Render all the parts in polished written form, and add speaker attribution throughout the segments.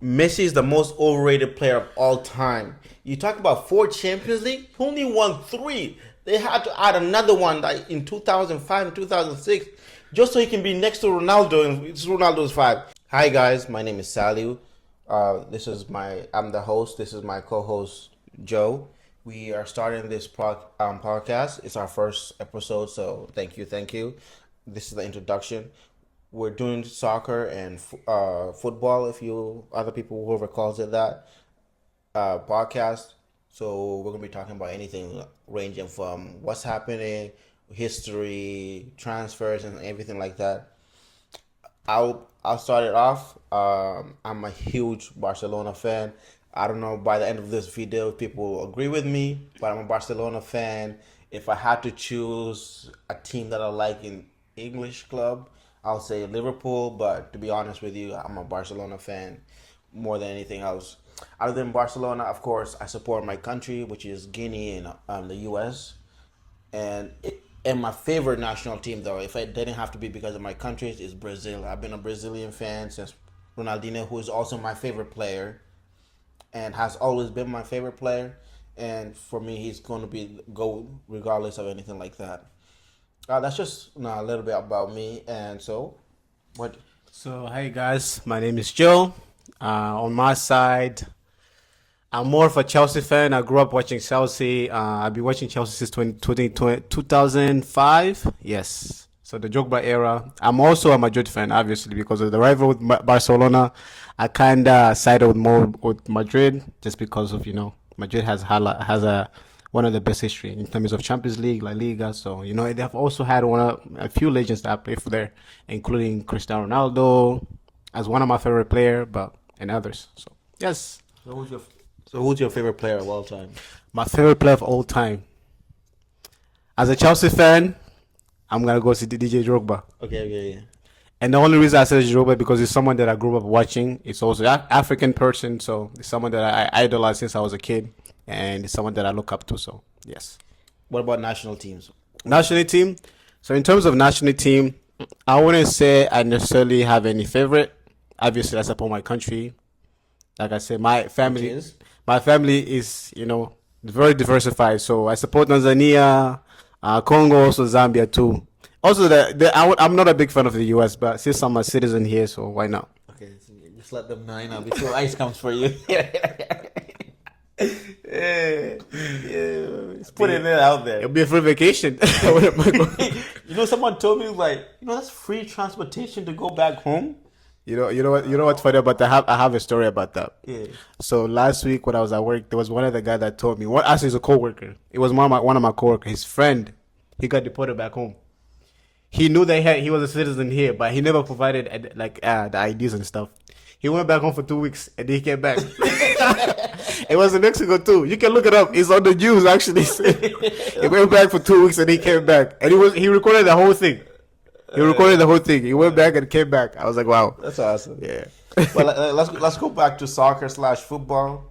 Speaker 1: Messi is the most overrated player of all time. You talk about 4 Champions League, he only won three. They had to add another one like in 2005 and 2006 just so he can be next to Ronaldo, and it's Ronaldo's five. Hi guys, my name is Saliu. I'm the host. This is my co-host Joe. We are starting this podcast. It's our first episode, so thank you. This is the introduction. We're doing soccer and football, if you other people whoever calls it that, podcast. So we're gonna be talking about anything ranging from what's happening, history, transfers, and everything like that. I'll start it off. I'm a huge Barcelona fan. I don't know by the end of this video if people will agree with me, but I'm a Barcelona fan. If I had to choose a team that I like in English club, I'll say Liverpool. But to be honest with you, I'm a Barcelona fan more than anything else. Other than Barcelona, of course, I support my country, which is Guinea and the U.S. And my favorite national team, though, if it didn't have to be because of my country, is Brazil. I've been a Brazilian fan since Ronaldinho, who is also my favorite player and has always been my favorite player. And for me, he's going to be go regardless of anything like that. That's just a little bit about me. And so, what?
Speaker 2: So, hey guys, my name is Joe. On my side, I'm more of a Chelsea fan. I grew up watching Chelsea. I've been watching Chelsea since 2005. Yes. So the Drogba era. I'm also a Madrid fan, obviously, because of the rival with Barcelona. I kind of sided with more with Madrid just because of, Madrid has a one of the best history in terms of Champions League, La Liga. So, they have also had a few legends that play for there, including Cristiano Ronaldo as one of my favorite player, but and others. So, yes.
Speaker 1: So who's your favorite player of all time?
Speaker 2: My favorite player of all time. As a Chelsea fan, I'm gonna go see DJ Drogba.
Speaker 1: Okay, yeah.
Speaker 2: And the only reason I say Drogba because he's someone that I grew up watching. It's also an African person, so it's someone that I idolize since I was a kid, and it's someone that I look up to. So yes.
Speaker 1: What about national teams?
Speaker 2: National team. So in terms of national team, I wouldn't say I necessarily have any favorite. Obviously, I support my country. Like I said, my family is very diversified. So I support Tanzania, Congo, also Zambia too. Also, I'm not a big fan of the U.S., but since I'm a citizen here, so why not?
Speaker 1: Okay, so just let them know now before ice comes for you. Yeah, just putting it out there.
Speaker 2: It'll be a free vacation.
Speaker 1: Someone told me that's free transportation to go back home.
Speaker 2: What's funny about that? I have a story about that.
Speaker 1: Yeah.
Speaker 2: So last week when I was at work, there was one of the guys that told me. What actually is a coworker. It was one of my coworkers. His friend, he got deported back home. He knew he was a citizen here, but he never provided the IDs and stuff. He went back home for 2 weeks and then he came back. It was in Mexico too. You can look it up. It's on the news actually. He went back for 2 weeks and he came back, and he recorded the whole thing. He went back and came back. I was like, wow,
Speaker 1: that's awesome.
Speaker 2: Yeah.
Speaker 1: Well, let's go back to soccer/football.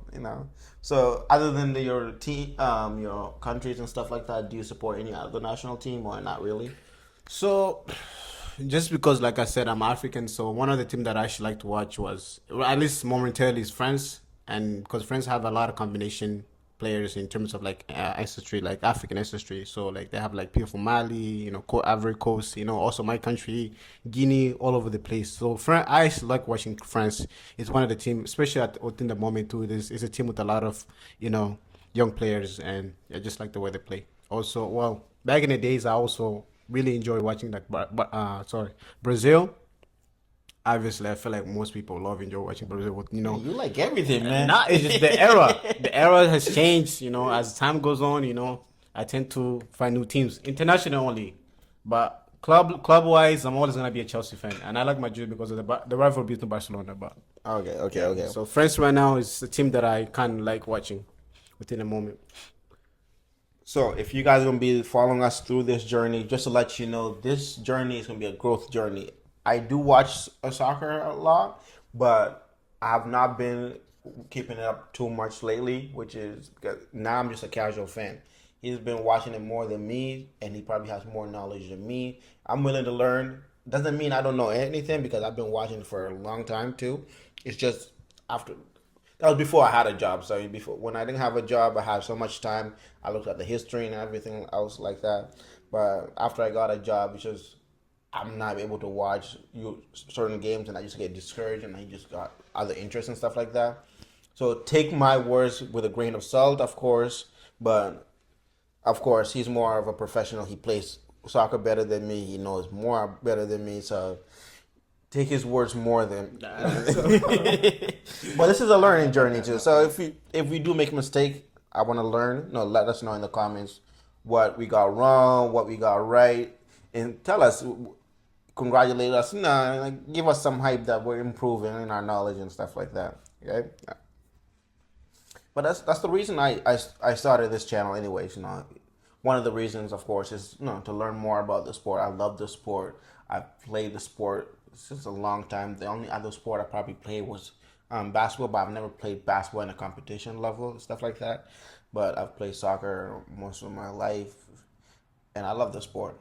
Speaker 1: So other than your team, your countries and stuff like that, do you support any other national team or not really?
Speaker 2: So, just because, like I said, I'm African, so one of the teams that I actually like to watch was, well, at least momentarily, is France, and because France have a lot of combination players in terms of ancestry, like African ancestry. So like they have like people from Mali, Ivory Coast, also my country, Guinea, all over the place. So I actually like watching France. It's one of the teams, especially within the moment too. It's a team with a lot of young players, and I just like the way they play. Also, well, back in the days, I also really enjoy watching Brazil. Obviously, I feel like most people enjoy watching Brazil.
Speaker 1: You like everything, man.
Speaker 2: Nah, it's just the era. The era has changed. As time goes on, I tend to find new teams, international only, but club wise, I'm always gonna be a Chelsea fan, and I like Madrid because of the rivalry between Barcelona. But
Speaker 1: okay.
Speaker 2: So France right now is a team that I kind of like watching within a moment.
Speaker 1: So if you guys are gonna be following us through this journey, just to let you know, this journey is gonna be a growth journey. I do watch soccer a lot, but I have not been keeping it up too much lately, which is now I'm just a casual fan. He's been watching it more than me, and he probably has more knowledge than me. I'm willing to learn. Doesn't mean I don't know anything because I've been watching for a long time too. It's just after that was before I had a job. So before when I didn't have a job, I had so much time. I looked at the history and everything else like that. But after I got a job, it's just I'm not able to watch certain games, and I just get discouraged, and I just got other interests and stuff like that. So take my words with a grain of salt, of course, but of course he's more of a professional. He plays soccer better than me. He knows more better than me. So take his words more than. But this is a learning journey too. So if we do make a mistake, I want to learn. No, let us know in the comments what we got wrong, what we got right, and tell us, congratulate us. No, like, give us some hype that we're improving in our knowledge and stuff like that. Okay. But that's the reason I started this channel anyways. One of the reasons, of course, is to learn more about the sport. I love the sport. I've played the sport since a long time. The only other sport I probably played was basketball, but I've never played basketball in a competition level, stuff like that. But I've played soccer most of my life, and I love the sport.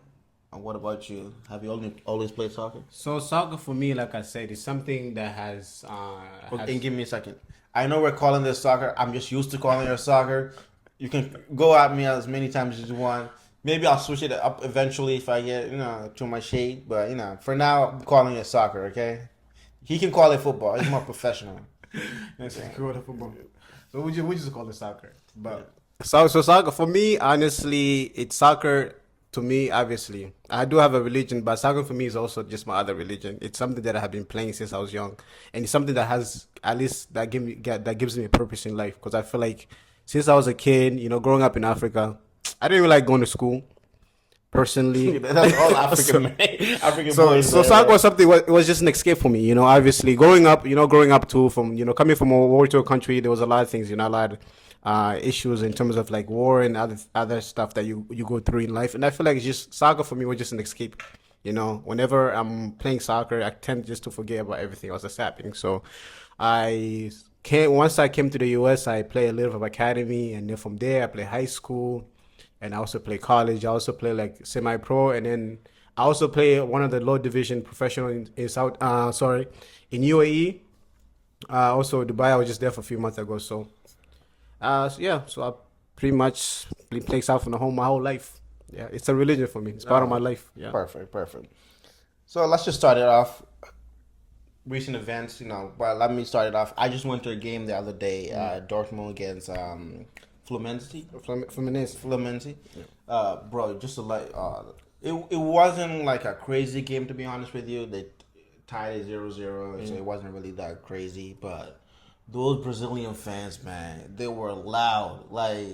Speaker 1: And what about you? Have you only always played soccer?
Speaker 2: So soccer for me, like I said, is something that has.
Speaker 1: And give me a second. I know we're calling this soccer. I'm just used to calling it soccer. You can go at me as many times as you want. Maybe I'll switch it up eventually if I get too much shade. But for now, I'm calling it soccer. Okay. He can call it football. He's more professional.
Speaker 2: Let's call it football. So we just call it soccer. But so soccer for me, honestly, it's soccer. To me, obviously, I do have a religion, but soccer for me is also just my other religion. It's something that I have been playing since I was young, and it's something that has at least that gives me a purpose in life. Because I feel like since I was a kid, growing up in Africa, I didn't really like going to school. Personally,
Speaker 1: that's all African African boys.
Speaker 2: So soccer was something. It was just an escape for me. Obviously, growing up from coming from a war torn country, there was a lot of things. A lot of issues in terms of like war and other stuff that you go through in life. And I feel like it's just soccer for me was just an escape. Whenever I'm playing soccer, I tend just to forget about everything else that's happening. So once I came to the US, I play a little of academy, and then from there I play high school, and I also play college. I also play like semi-pro, and then I also play one of the low division professional in in UAE. Also Dubai. I was just there for a few months ago. So I pretty much been playing soccer my whole life. Yeah, it's a religion for me. It's part of my life. Yeah.
Speaker 1: Perfect. So let's just start it off. Recent events, but let me start it off. I just went to a game the other day, Dortmund against Fluminense. Fluminense. Yeah. Bro, just to it wasn't like a crazy game, to be honest with you. They tied it 0-0, so it wasn't really that crazy, but those Brazilian fans, man, they were loud. Like,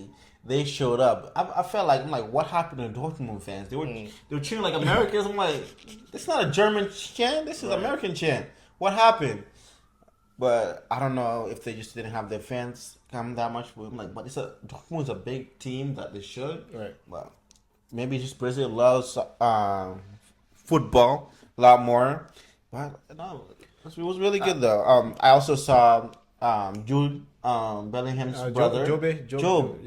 Speaker 1: they showed up. I felt like, I'm like, what happened to Dortmund fans? They were cheering like Americans. I'm like, it's not a German chant. This is American chant. What happened? But I don't know if they just didn't have their fans come that much. I'm like, but Dortmund's a big team that they should.
Speaker 2: Right.
Speaker 1: Well, maybe just Brazil loves football a lot more. But no, it was really good though. I also saw Jude Bellingham's brother, Job.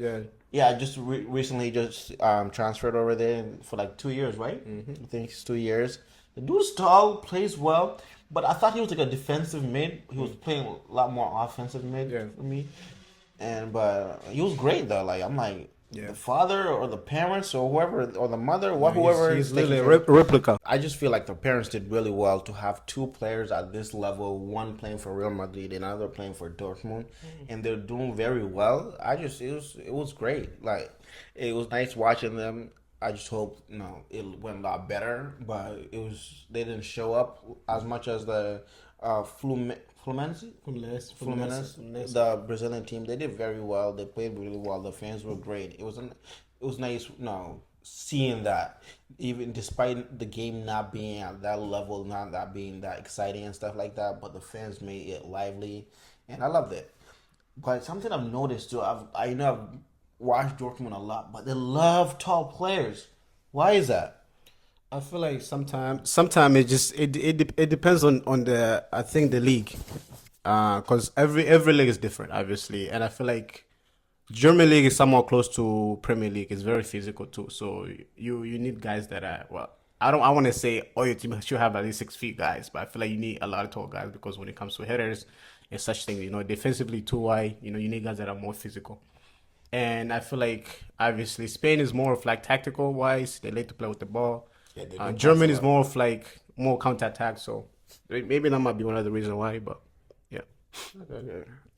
Speaker 1: Yeah. Just recently transferred over there for like 2 years, right? Mm-hmm. I think it's 2 years. The dude's tall, plays well, but I thought he was like a defensive mid. He was playing a lot more offensive mid for me. But he was great though. Like, I'm like, the father or the parents or whoever or the mother, whoever.
Speaker 2: He's literally a replica.
Speaker 1: I just feel like the parents did really well to have two players at this level, one playing for Real Madrid and another playing for Dortmund, and they're doing very well. It was great. Like, it was nice watching them. I just hope it went a lot better, but they didn't show up as much as the Fluminense, the Brazilian team. They did very well. They played really well. The fans were great. It was nice, seeing that, even despite the game not being at that level, not that being that exciting and stuff like that, but the fans made it lively, and I loved it. But something I've noticed too, I've watched Dortmund a lot, but they love tall players. Why is that?
Speaker 2: I feel like sometimes it depends on the the league, because every league is different, obviously, and I feel like German league is somewhat close to Premier League. It's very physical too, so you need guys that are I want to say all your team should have at least 6 feet guys, but I feel like you need a lot of tall guys because when it comes to headers, and such things. You know, defensively too wide. You know, you need guys that are more physical. And I feel like obviously Spain is more of like tactical wise. They like to play with the ball.
Speaker 1: Yeah, they do pass a
Speaker 2: Germany is
Speaker 1: lot.
Speaker 2: more of like more counter attack. So maybe that might be one of the reasons why. But yeah.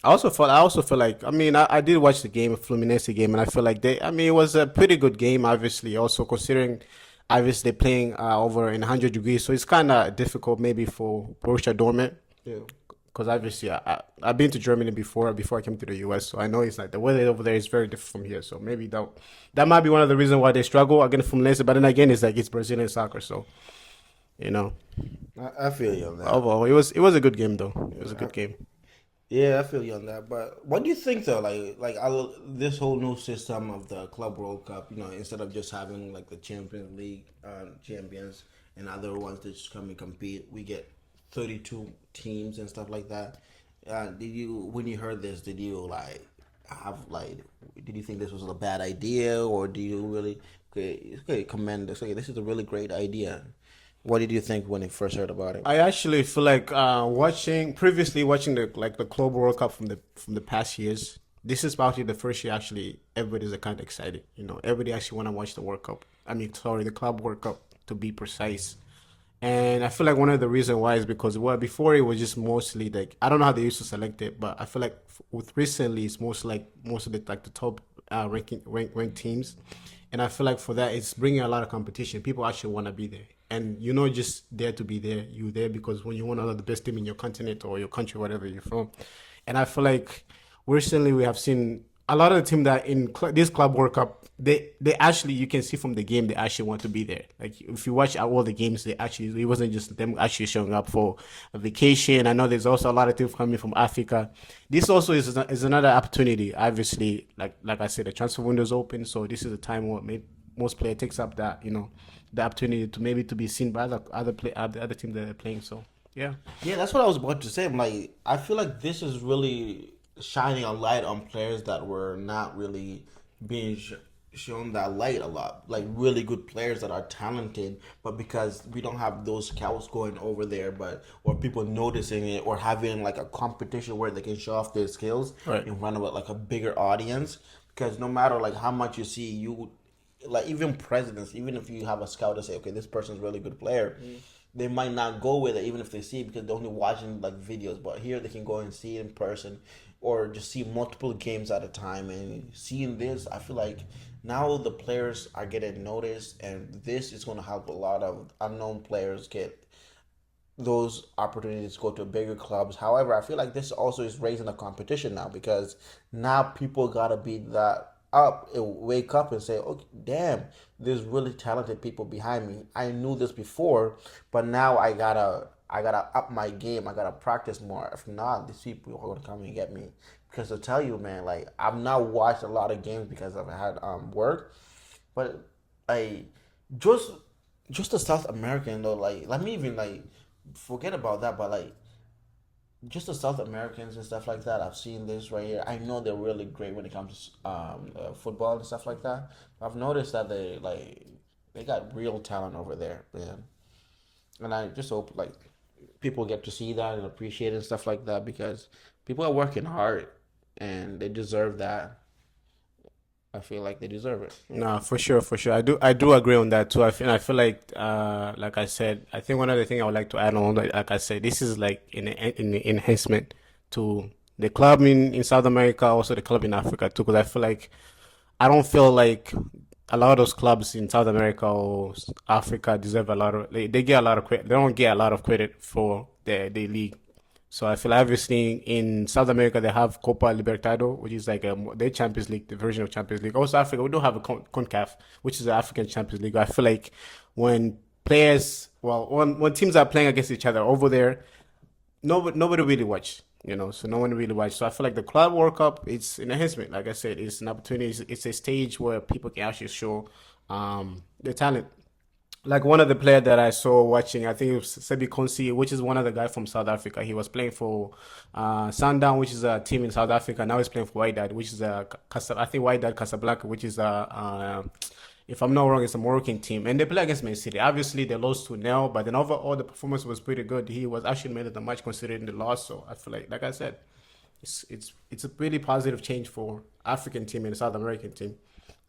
Speaker 2: I also feel like I mean I did watch the game, Fluminense game, and I feel like they I mean it was a pretty good game. Obviously, also considering obviously playing over in 100 degrees, so it's kind of difficult maybe for Borussia Dortmund.
Speaker 1: Yeah.
Speaker 2: Because obviously I've been to Germany before I came to the US, so I know it's like the weather over there is very different from here. So maybe that might be one of the reasons why they struggle against Fluminense. But then again, it's like it's Brazilian soccer, so you know.
Speaker 1: I feel you on that.
Speaker 2: Overall, it was a good game though. It was a good game.
Speaker 1: Yeah, I feel you on that. But what do you think though? This whole new system of the Club World Cup. Instead of just having like the Champions League champions and other ones that just come and compete, we get 32 teams and stuff like that. When you heard this, did you like have like, did you think this was a bad idea, or do you really commend this? Okay, this is a really great idea. What did you think when you first heard about it?
Speaker 2: I actually feel like watching the Club World Cup from the past years. This is probably the first year actually everybody's kind of excited. You know, everybody actually want to watch the World Cup. I mean, sorry, the Club World Cup to be precise. And I feel like one of the reasons why is because well before it was just mostly like I don't know how they used to select it, but I feel like with recently it's most of the like the top ranked teams, and I feel like for that it's bringing a lot of competition. People actually want to be there, and you're not just there to be there. You're there because when you want to know the best team in your continent or your country, whatever you're from, and I feel like recently we have seen a lot of the team that in this Club World Cup, they actually you can see from the game they actually want to be there. Like if you watch all the games, they actually it wasn't just them actually showing up for a vacation. I know there's also a lot of teams coming from Africa. This also is another opportunity. Obviously, like I said, the transfer window is open, so this is a time where maybe most player takes up that the opportunity to maybe to be seen by other teams that are playing. So yeah.
Speaker 1: Yeah, that's what I was about to say. I'm like, I feel like this is really shining a light on players that were not really being shown that light a lot. Like really good players that are talented, but because we don't have those scouts going over there, or people noticing it, or having like a competition where they can show off their skills
Speaker 2: Right.
Speaker 1: in front of like a bigger audience. Because no matter like how much you see, like even presidents, even if you have a scout to say, okay, this person's a really good player, they might not go with it even if they see it because they're only watching like videos. But here they can go and see it in person, or just see multiple games at a time. And seeing this, I feel like now the players are getting noticed, and this is going to help a lot of unknown players get those opportunities to go to bigger clubs. However, I feel like this also is raising the competition now, because now people gotta be that up, wake up and say, "Okay, damn, there's really talented people behind me. I knew this before, but now I gotta up my game. I gotta practice more. If not, these people are gonna come and get me." Because to tell you, man, like I've not watched a lot of games because I've had work, but I just just the South American though, like let me even like forget about that, but like just the South Americans and stuff like that. I've seen this right here. I know they're really great when it comes to football and stuff like that. I've noticed that they got real talent over there, man. And I just hope like people get to see that and appreciate it and stuff like that, because people are working hard and they deserve that. I feel like they deserve it.
Speaker 2: No, for sure, for sure. I do agree on that too. I feel like I said, I think one other thing I would like to add on, like I said, this is like an enhancement to the club in South America, also the club in Africa too, because I feel like I don't feel like a lot of those clubs in South America or Africa deserve a lot of they get a lot of credit. They don't get a lot of credit for their league. So I feel obviously in South America they have Copa Libertado, which is like their Champions League, the version of Champions League. Also Africa, we do have a CONCACAF, which is the African Champions League. I feel like when when teams are playing against each other over there, nobody really watch. So no one really watch. So I feel like the Club World Cup, it's an enhancement. Like I said, it's an opportunity. It's a stage where people can actually show their talent. Like one of the player that I saw watching, I think it was Sebi Konsi, which is one of the guy from South Africa. He was playing for Sundown, which is a team in South Africa. Now he's playing for Wydad, which is I think Wydad Casablanca, which is If I'm not wrong, it's a Moroccan team, and they play against Man City. Obviously, they lost 2-0, but then overall the performance was pretty good. He was actually made of the match considering the loss. So I feel like I said, it's a pretty positive change for African team and South American team.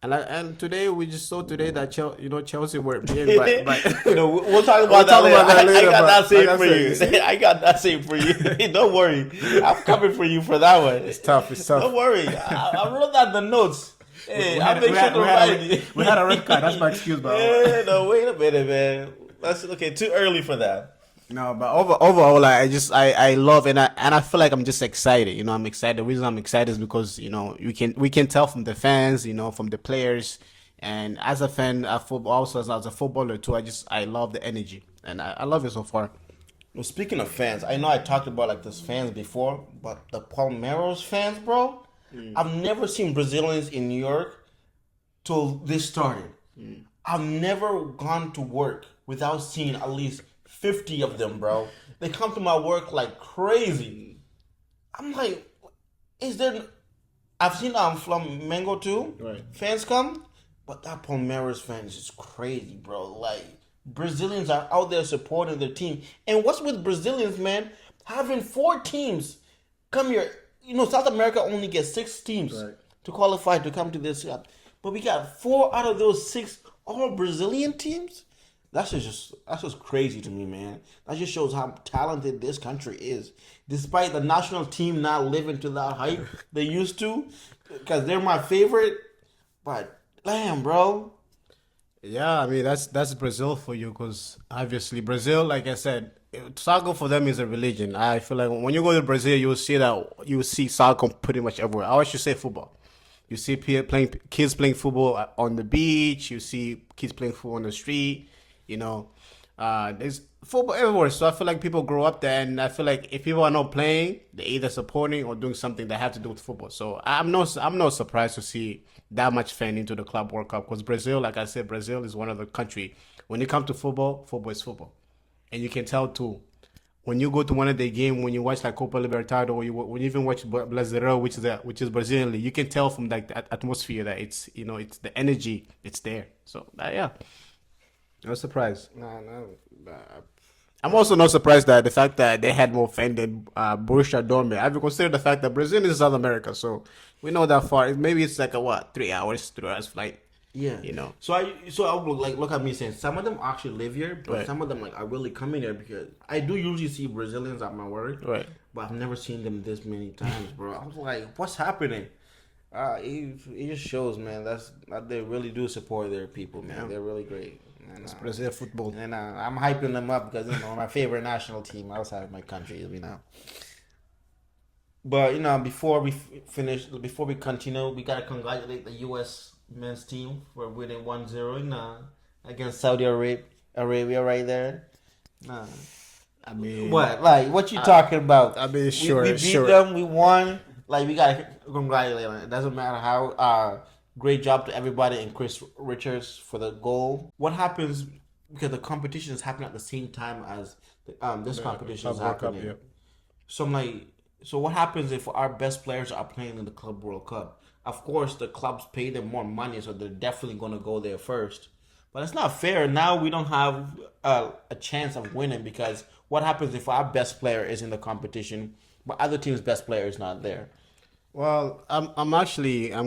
Speaker 2: And today we just saw today that Chelsea were being by
Speaker 1: we'll talk about that later. I got that same for you. I got that same for you. Don't worry, I'm coming for you for that one.
Speaker 2: It's tough.
Speaker 1: Don't worry. I wrote that in the notes. Hey,
Speaker 2: we had a red card. That's my excuse, bro.
Speaker 1: Hey, no, wait a minute, man. That's okay. Too early for that.
Speaker 2: No, but overall, I love and I feel like I'm just excited. I'm excited. The reason I'm excited is because we can tell from the fans, from the players, and as a fan of football, also as a footballer too. I love the energy, and I love it so far.
Speaker 1: Well, speaking of fans, I know I talked about like those fans before, but the Palmeiras fans, bro, I've never seen Brazilians in New York till this started. I've never gone to work without seeing at least 50 of them, bro. They come to my work like crazy. I'm like, is there... I've seen Flamengo too.
Speaker 2: Right.
Speaker 1: Fans come. But that Palmeiras fans is crazy, bro. Like, Brazilians are out there supporting their team. And what's with Brazilians, man? Having 4 teams come here. South America only gets 6 teams to qualify to come to this cup. But we got 4 out of those 6 all Brazilian teams? That's just crazy to me, man. That just shows how talented this country is. Despite the national team not living to that height they used to, because they're my favorite. But damn, bro.
Speaker 2: Yeah, I mean that's Brazil for you, because obviously Brazil, like I said, soccer for them is a religion. I feel like when you go to Brazil, you will see soccer pretty much everywhere. I should say football. You see kids playing football on the beach. You see kids playing football on the street. There's football everywhere. So I feel like people grow up there, and I feel like if people are not playing, they're either supporting or doing something that have to do with football. So I'm not surprised to see that much fan into the Club World Cup, because Brazil, like I said, Brazil is one of the country. When it comes to football, football is football, and you can tell too. When you go to one of the games, when you watch like Copa Libertadores, or when you even watch Brasileiro, which is Brazilian league, you can tell from like the atmosphere that it's the energy, it's there. So yeah. No surprise.
Speaker 1: No.
Speaker 2: I'm also not surprised that the fact that they had more fans than Borussia Dortmund. I've considered the fact that Brazil is South America, so we know that far. Maybe it's like a 3 hours flight.
Speaker 1: Yeah. So I look at me saying some of them actually live here, but some of them are really coming here because I do usually see Brazilians at my work.
Speaker 2: Right.
Speaker 1: But I've never seen them this many times, bro. I was like, what's happening? It just shows, man, that they really do support their people, man. Yeah. They're really great. And,
Speaker 2: it's Brazil football.
Speaker 1: And I'm hyping them up because, my favorite national team outside of my country, But, before we continue, we got to congratulate the U.S. men's team for winning 1-0 against Saudi Arabia right there.
Speaker 2: I mean...
Speaker 1: what you talking about?
Speaker 2: I mean, sure,
Speaker 1: we beat them, we won. We got to congratulate them. It doesn't matter how... Great job to everybody and Chris Richards for the goal. What happens, because the competition is happening at the same time as this competition is happening.
Speaker 2: Cup, yeah.
Speaker 1: So I'm like, what happens if our best players are playing in the Club World Cup? Of course, the clubs pay them more money, so they're definitely going to go there first. But it's not fair. Now we don't have a chance of winning, because what happens if our best player is in the competition, but other team's best player is not there?
Speaker 2: Well, I'm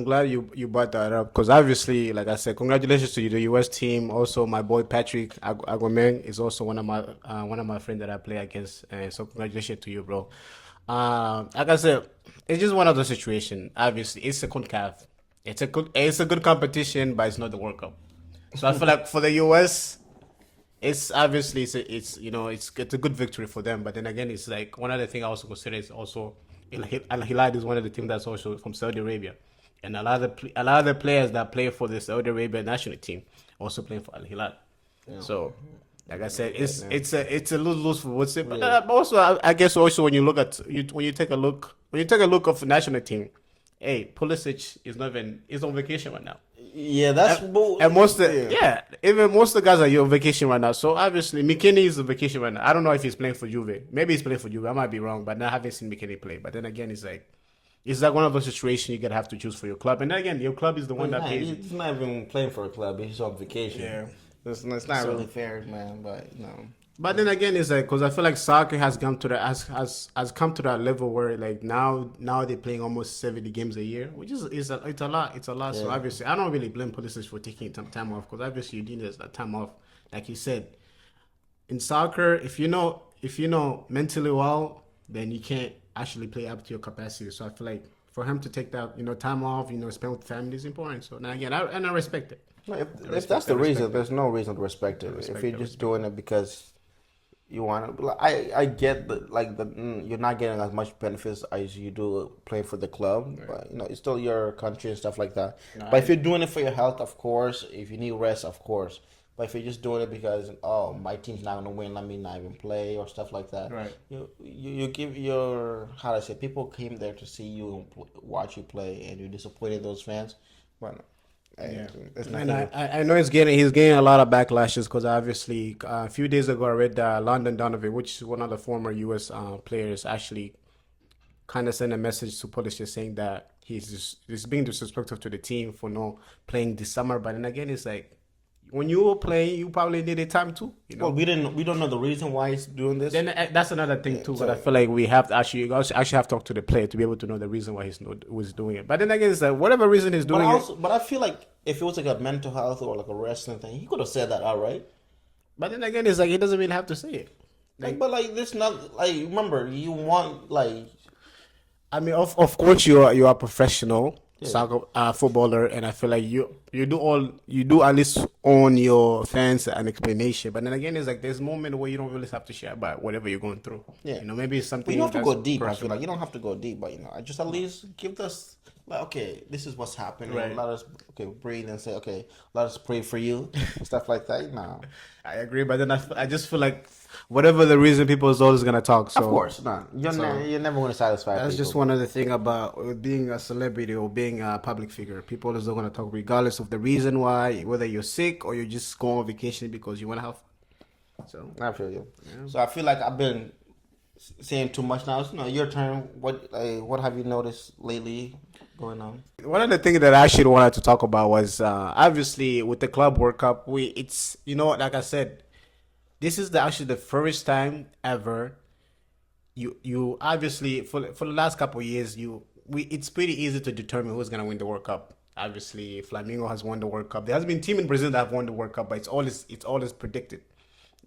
Speaker 2: glad you brought that up, because obviously, like I said, congratulations to you, the U.S. team. Also, my boy Patrick Aguamen is also one of my friends that I play against. So congratulations to you, bro. Like I said, it's just one of the situations. Obviously, it's a CONCACAF. It's a good competition, but it's not the World Cup. So I feel like for the U.S., it's obviously it's a good victory for them. But then again, it's like one other thing I also consider is also. Al Hilal is one of the teams that's also from Saudi Arabia, and a lot of the players that play for the Saudi Arabia national team also playing for Al Hilal. Yeah. So, like I said, it's a lose for what's it. But also, I guess also when you take a look of the national team, hey, Pulisic is on vacation right now.
Speaker 1: Yeah, that's
Speaker 2: and most of the guys are on vacation right now. So obviously, McKinney is on vacation right now. I don't know if he's playing for Juve. Maybe he's playing for Juve. I might be wrong, but I haven't seen McKinney play. But then again, it's like it's like one of those situations you're gonna have to choose for your club. And then again, your club is the one that pays.
Speaker 1: He's not even playing for a club. He's on vacation.
Speaker 2: Yeah.
Speaker 1: It's not really fair, man. But
Speaker 2: But then again, it's like because I feel like soccer has come to that has come to that level where like now they're playing almost 70 games a year, which is it's a lot. It's a lot. So obviously, I don't really blame policies for taking time off because obviously you need that time off. Like you said, in soccer, if you know mentally well, then you can't actually play up to your capacity. So I feel like for him to take that time off, spend with family is important. So now again, I respect it.
Speaker 1: no, if that's the reason, there's no reason to respect it. If you're just doing it because you want to, I get you're not getting as much benefits as you do playing for the club, but it's still your country and stuff like that. But if you're doing it for your health, of course. If you need rest, of course. But if you're just doing it because my team's not gonna win, let me not even play or stuff like that.
Speaker 2: Right.
Speaker 1: You give your how to say people came there to see you and watch you play, and you disappointed those fans. But
Speaker 2: And I know he's getting a lot of backlashes because obviously a few days ago I read London Donovan, which is one of the former U.S. Players, actually kind of sent a message to police just saying that he's being disrespectful to the team for not playing this summer. But then again, it's like when you were playing, you probably needed time too.
Speaker 1: Well, we don't know the reason why he's doing this.
Speaker 2: Then that's another thing too. But I feel like we have to actually have to talk to the player to be able to know the reason why was doing it. But then again, it's like whatever reason he's doing it.
Speaker 1: But I feel like if it was like a mental health or like a wrestling thing, he could have said that outright.
Speaker 2: But then again, it's like he doesn't really have to say it.
Speaker 1: But this not like remember you want like.
Speaker 2: I mean, of course you are a professional soccer footballer, and I feel like you do at least own your fans an explanation. But then again, it's like there's a moment where you don't really have to share about whatever you're going through.
Speaker 1: Yeah,
Speaker 2: maybe it's something.
Speaker 1: But you don't have to go deep.
Speaker 2: Personal.
Speaker 1: I feel like you don't have to go deep, but I just at least give us like, okay, this is what's happening.
Speaker 2: Right.
Speaker 1: Let us breathe and say, okay, let us pray for you, stuff like that.
Speaker 2: I agree, but then I just feel like whatever the reason, people is always gonna talk. So
Speaker 1: of course, no, you're never gonna satisfy.
Speaker 2: That's
Speaker 1: people.
Speaker 2: just one of the thing about being a celebrity or being a public figure. People always are gonna talk regardless of the reason why, whether you're sick or you just go on vacation because you want to have fun. So
Speaker 1: I feel you. Yeah. So I feel like I've been saying too much now. It's your turn. What have you noticed lately going on?
Speaker 2: One of the things that I actually wanted to talk about was obviously with the Club World Cup. It's like I said, this is actually the first time ever. You obviously for the last couple of years it's pretty easy to determine who's gonna win the World Cup. Obviously, Flamengo has won the World Cup. There has been team in Brazil that have won the World Cup, but it's always predicted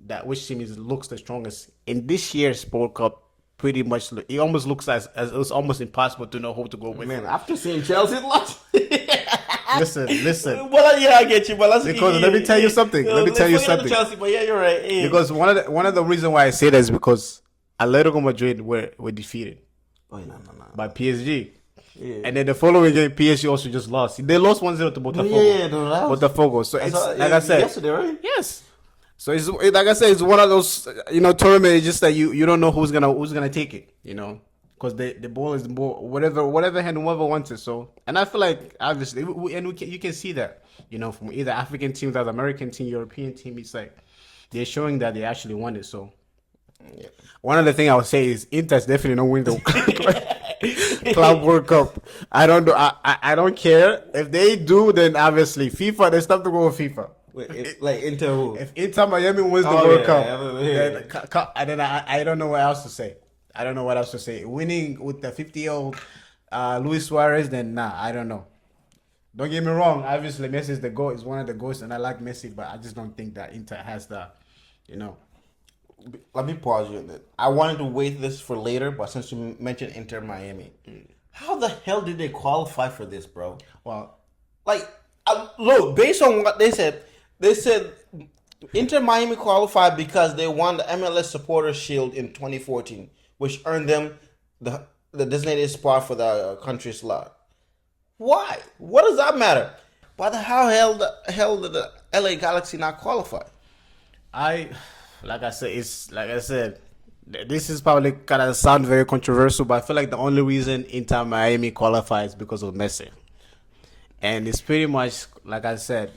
Speaker 2: that which team looks the strongest. In this year's World Cup, pretty much it almost looks as it's almost impossible to know who to go with.
Speaker 1: Man, after seeing Chelsea lost.
Speaker 2: Listen.
Speaker 1: Well, yeah, I get you, but
Speaker 2: let me tell you something.
Speaker 1: Chelsea, but yeah, you're right. Yeah.
Speaker 2: Because one of the reasons why I say that is because Atletico Madrid were defeated by PSG.
Speaker 1: Yeah.
Speaker 2: And then the following game, PSG also just lost. They lost 1-0 to Botafogo. Botafogo. So it's like I said
Speaker 1: yesterday, right?
Speaker 2: Yes. So it's like I said, it's one of those tournament. It's just that you don't know who's gonna take it. Because the ball is the ball, whatever hand whoever wants it. So, and I feel like obviously, you can see that from either African team, that American team, European team. It's like they're showing that they actually won it. So, one of the things I would say is Inter's definitely not win the Club World Cup. I don't know. I don't care if they do. Then obviously FIFA. They stop to go with FIFA.
Speaker 1: Wait, like Inter who?
Speaker 2: If Inter Miami wins the World Cup, then I don't know what else to say. I don't know what else to say. Winning with the 50-year-old Luis Suarez, then nah, I don't know. Don't get me wrong. Obviously, Messi is the GOAT. Is one of the GOATs, and I like Messi, but I just don't think that Inter has the,
Speaker 1: Let me pause you on that. I wanted to wait this for later, but since you mentioned Inter Miami, how the hell did they qualify for this, bro?
Speaker 2: Well,
Speaker 1: look, based on what they said Inter Miami qualified because they won the MLS Supporters Shield in 2014, which earned them the designated spot for the country slot. Why? What does that matter? Why the hell did the LA Galaxy not qualify?
Speaker 2: Like I said, this is probably gonna sound very controversial, but I feel like the only reason Inter Miami qualifies is because of Messi. And it's pretty much, like I said,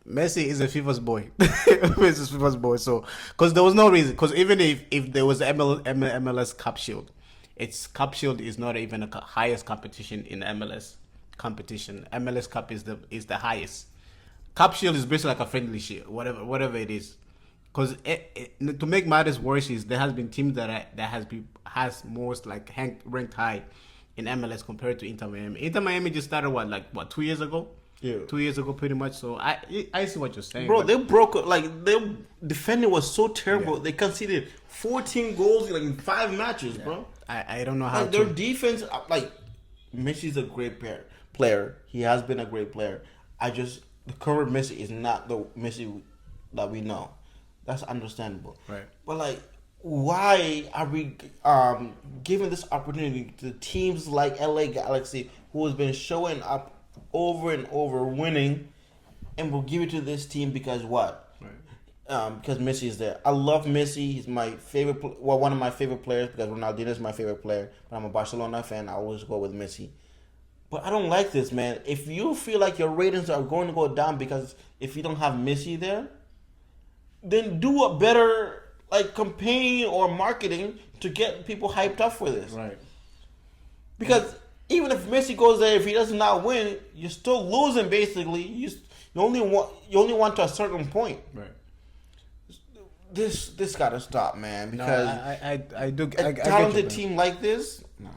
Speaker 2: Messi is a FIFA's boy. Messi is FIFA's boy. So, because there was no reason. Because even if there was MLS Cup Shield, Its Cup Shield is not even the highest competition in MLS competition. MLS Cup is the highest. Cup Shield is basically like a friendly shield, whatever it is. Because to make matters worse is there has been teams has most like ranked high in MLS compared to Inter Miami. Inter Miami just started what 2 years ago.
Speaker 1: Yeah.
Speaker 2: 2 years ago, pretty much. So I see what you're saying,
Speaker 1: bro. They broke like their defending was so terrible. They conceded 14 goals like in 5 matches, bro.
Speaker 2: I don't know how
Speaker 1: like their defense. Like Messi's a great player. He has been a great player. The current Messi is not the Messi that we know. That's understandable.
Speaker 2: Right.
Speaker 1: But like, why are we giving this opportunity to teams like LA Galaxy, who has been showing up over and over, winning, and we'll give it to this team because what? Right. Because Messi is there. I love Messi. He's my favorite. One of my favorite players because Ronaldo is my favorite player. But I'm a Barcelona fan. I always go with Messi. But I don't like this, man. If you feel like your ratings are going to go down because if you don't have Messi there, then do a better like campaign or marketing to get people hyped up for this.
Speaker 2: Right.
Speaker 1: Because even if Messi goes there, if he does not win, you're still losing. Basically, you only want to a certain point.
Speaker 2: Right.
Speaker 1: This gotta stop, man. Because
Speaker 2: I do.
Speaker 1: A talented team like this. No.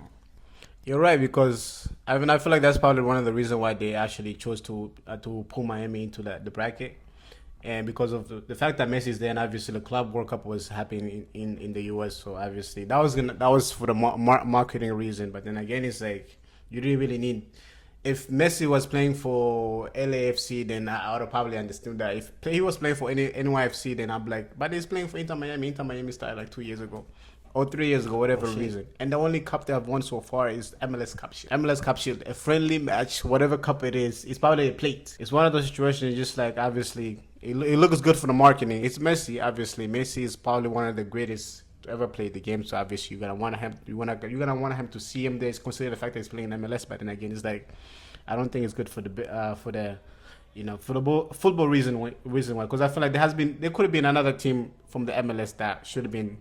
Speaker 2: You're right, because I feel like that's probably one of the reasons why they actually chose to pull Miami into the bracket, and because of the fact that Messi is there, and obviously the Club World Cup was happening in the US, so obviously that was for the marketing reason. But then again, it's like you didn't really need. If Messi was playing for LAFC, then I would have probably understood that. If he was playing for NYFC, then I'm like, but he's playing for Inter Miami. Inter Miami started like 2 years ago. Or 3 years ago, whatever reason. And the only cup they have won so far is MLS Cup Shield. MLS Cup Shield, a friendly match, whatever cup it is, it's probably a plate. It's one of those situations just like, obviously, it looks good for the marketing. It's Messi, obviously. Messi is probably one of the greatest to ever play the game. So obviously, you're gonna want him to see him there. Consider the fact that he's playing in MLS, but then again, it's like, I don't think it's good for the football reason why. Because I feel like there could have been another team from the MLS that should have been,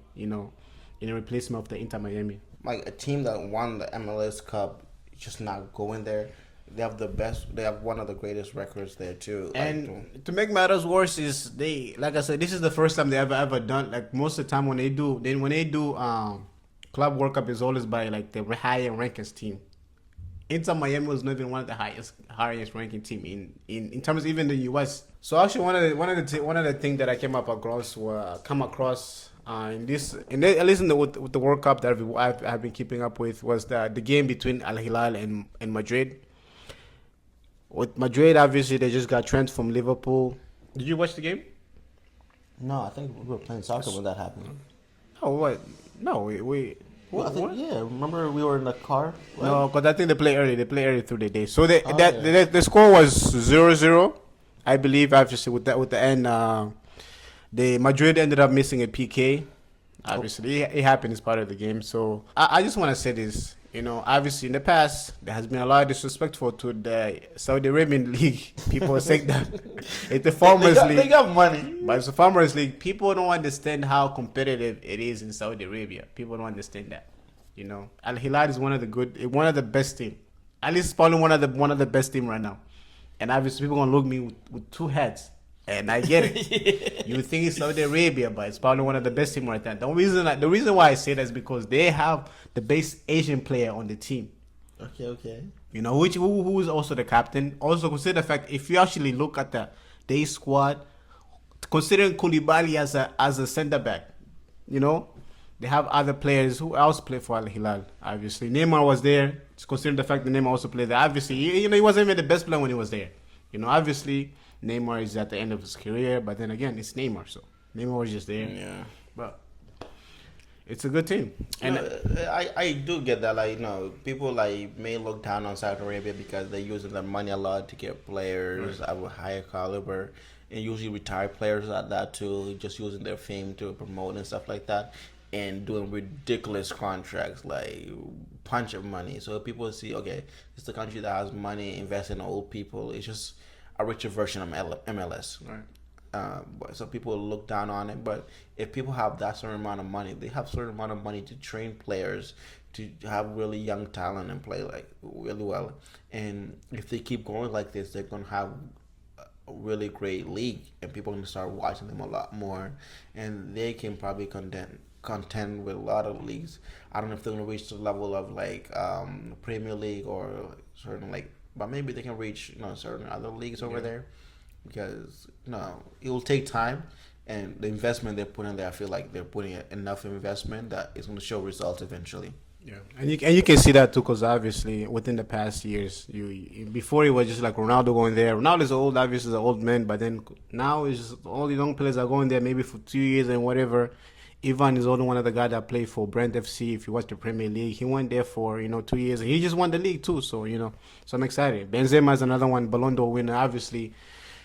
Speaker 2: in a replacement of the Inter Miami.
Speaker 1: Like a team that won the MLS Cup, just not going there. They have the best. They have one of the greatest records there too.
Speaker 2: And to make matters worse, is like I said, this is the first time they ever done. Like most of the time when they do Club World Cup is always by like the higher rankings team. Inter Miami was not even one of the highest ranking team in terms of even the US. So actually one of the things that I came across at least with the World Cup that I've been keeping up with was the game between Al Hilal and Madrid. With Madrid, obviously they just got Trent from Liverpool. Did you watch the game?
Speaker 1: No, I think we were playing soccer when that happened.
Speaker 2: Oh, what? No, we.
Speaker 1: Well, I think, yeah. Remember we were in the car? Right?
Speaker 2: No, because I think they play early. They play early through the day. So the score was 0-0, I believe. Obviously, with the end, the Madrid ended up missing a PK. Obviously, it happened as part of the game. So I just want to say this. Obviously in the past there has been a lot of disrespectful to the Saudi Arabian league. People saying that it's the Farmers League.
Speaker 1: They got money,
Speaker 2: but it's the Farmers League. People don't understand how competitive it is in Saudi Arabia. People don't understand that. Al Hilal is one of the best team. At least probably one of the best team right now. And obviously people gonna look at me with two heads. And I get it. You think it's Saudi Arabia, but it's probably one of the best teams right now. The reason why I say that is because they have the best Asian player on the team.
Speaker 1: Okay.
Speaker 2: Who is also the captain. Also consider the fact if you actually look at the squad, considering Koulibaly as a center back, they have other players who else play for Al Hilal. Obviously, Neymar was there. Considering the fact that Neymar also played there. Obviously, he wasn't even the best player when he was there. Obviously. Neymar is at the end of his career, but then again, it's Neymar, so Neymar was just there.
Speaker 1: Yeah,
Speaker 2: but it's a good team, and
Speaker 1: I do get that. Like people may look down on Saudi Arabia because they're using their money a lot to get players of a higher caliber, and usually retired players at that too, just using their fame to promote and stuff like that, and doing ridiculous contracts like punch of money. So people see, okay, it's the country that has money, invest in old people. It's just a richer version of MLS.
Speaker 2: Right.
Speaker 1: So people look down on it. But if people have that certain amount of money, they have certain amount of money to train players, to have really young talent and play like really well. And if they keep going like this, they're gonna have a really great league, and people are gonna start watching them a lot more, and they can probably contend with a lot of leagues. I don't know if they're gonna reach the level of like Premier League or certain like, but maybe they can reach certain other leagues over there, because it will take time, and the investment they're putting there, I feel like they're putting enough investment that it's going to show results eventually.
Speaker 2: Yeah, and you can see that too, because obviously within the past years, you before it was just like Ronaldo going there. Ronaldo's old, obviously, an old man, but then now it's just all the young players are going there maybe for 2 years and whatever. Ivan is only one of the guys that played for Brent FC. If you watch the Premier League, he went there for 2 years, and he just won the league too. So so I'm excited. Benzema is another one, Ballon d'Or winner. Obviously,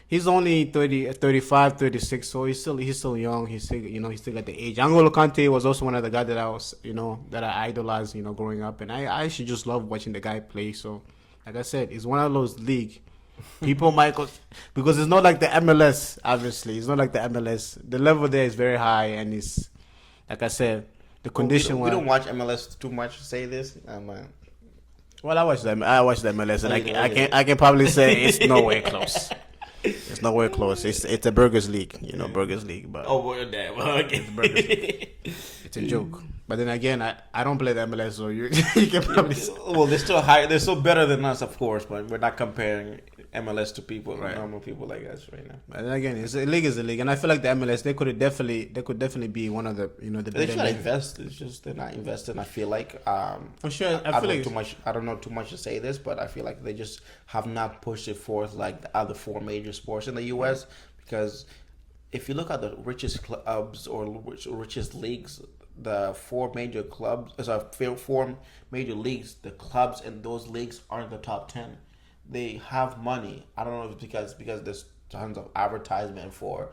Speaker 2: he's only 30, 35, 36, so he's still young. He's still he's still at the age. Angolo Kante was also one of the guys that I was that I idolized growing up, and I actually just love watching the guy play. So like I said, it's one of those league. People might go, because it's not like the MLS. Obviously, it's not like the MLS. The level there is very high, and it's like I said, the condition.
Speaker 1: We don't watch MLS too much to say this.
Speaker 2: Well, I watch them. I watch the MLS, and I can probably say it's nowhere close. It's nowhere close. It's a Burgers League, Burgers League. But
Speaker 1: well, damn. Okay.
Speaker 2: It's a joke. But then again, I don't play the MLS, so you can probably say.
Speaker 1: Well, they're still high. They're still better than us, of course, but we're not comparing MLS to people, normal people like us right now.
Speaker 2: But then again, a league is a league, and I feel like the MLS they could definitely be one of the the
Speaker 1: they
Speaker 2: better.
Speaker 1: Should invest. It's just they're not investing. I feel like
Speaker 2: I'm sure. I feel like
Speaker 1: too much. I don't know too much to say this, but I feel like they just have not pushed it forth like the other four major sports in the U.S. Because if you look at the richest clubs or richest leagues, the four major leagues, the clubs in those leagues aren't the top 10. They have money. I don't know if it's because there's tons of advertisement for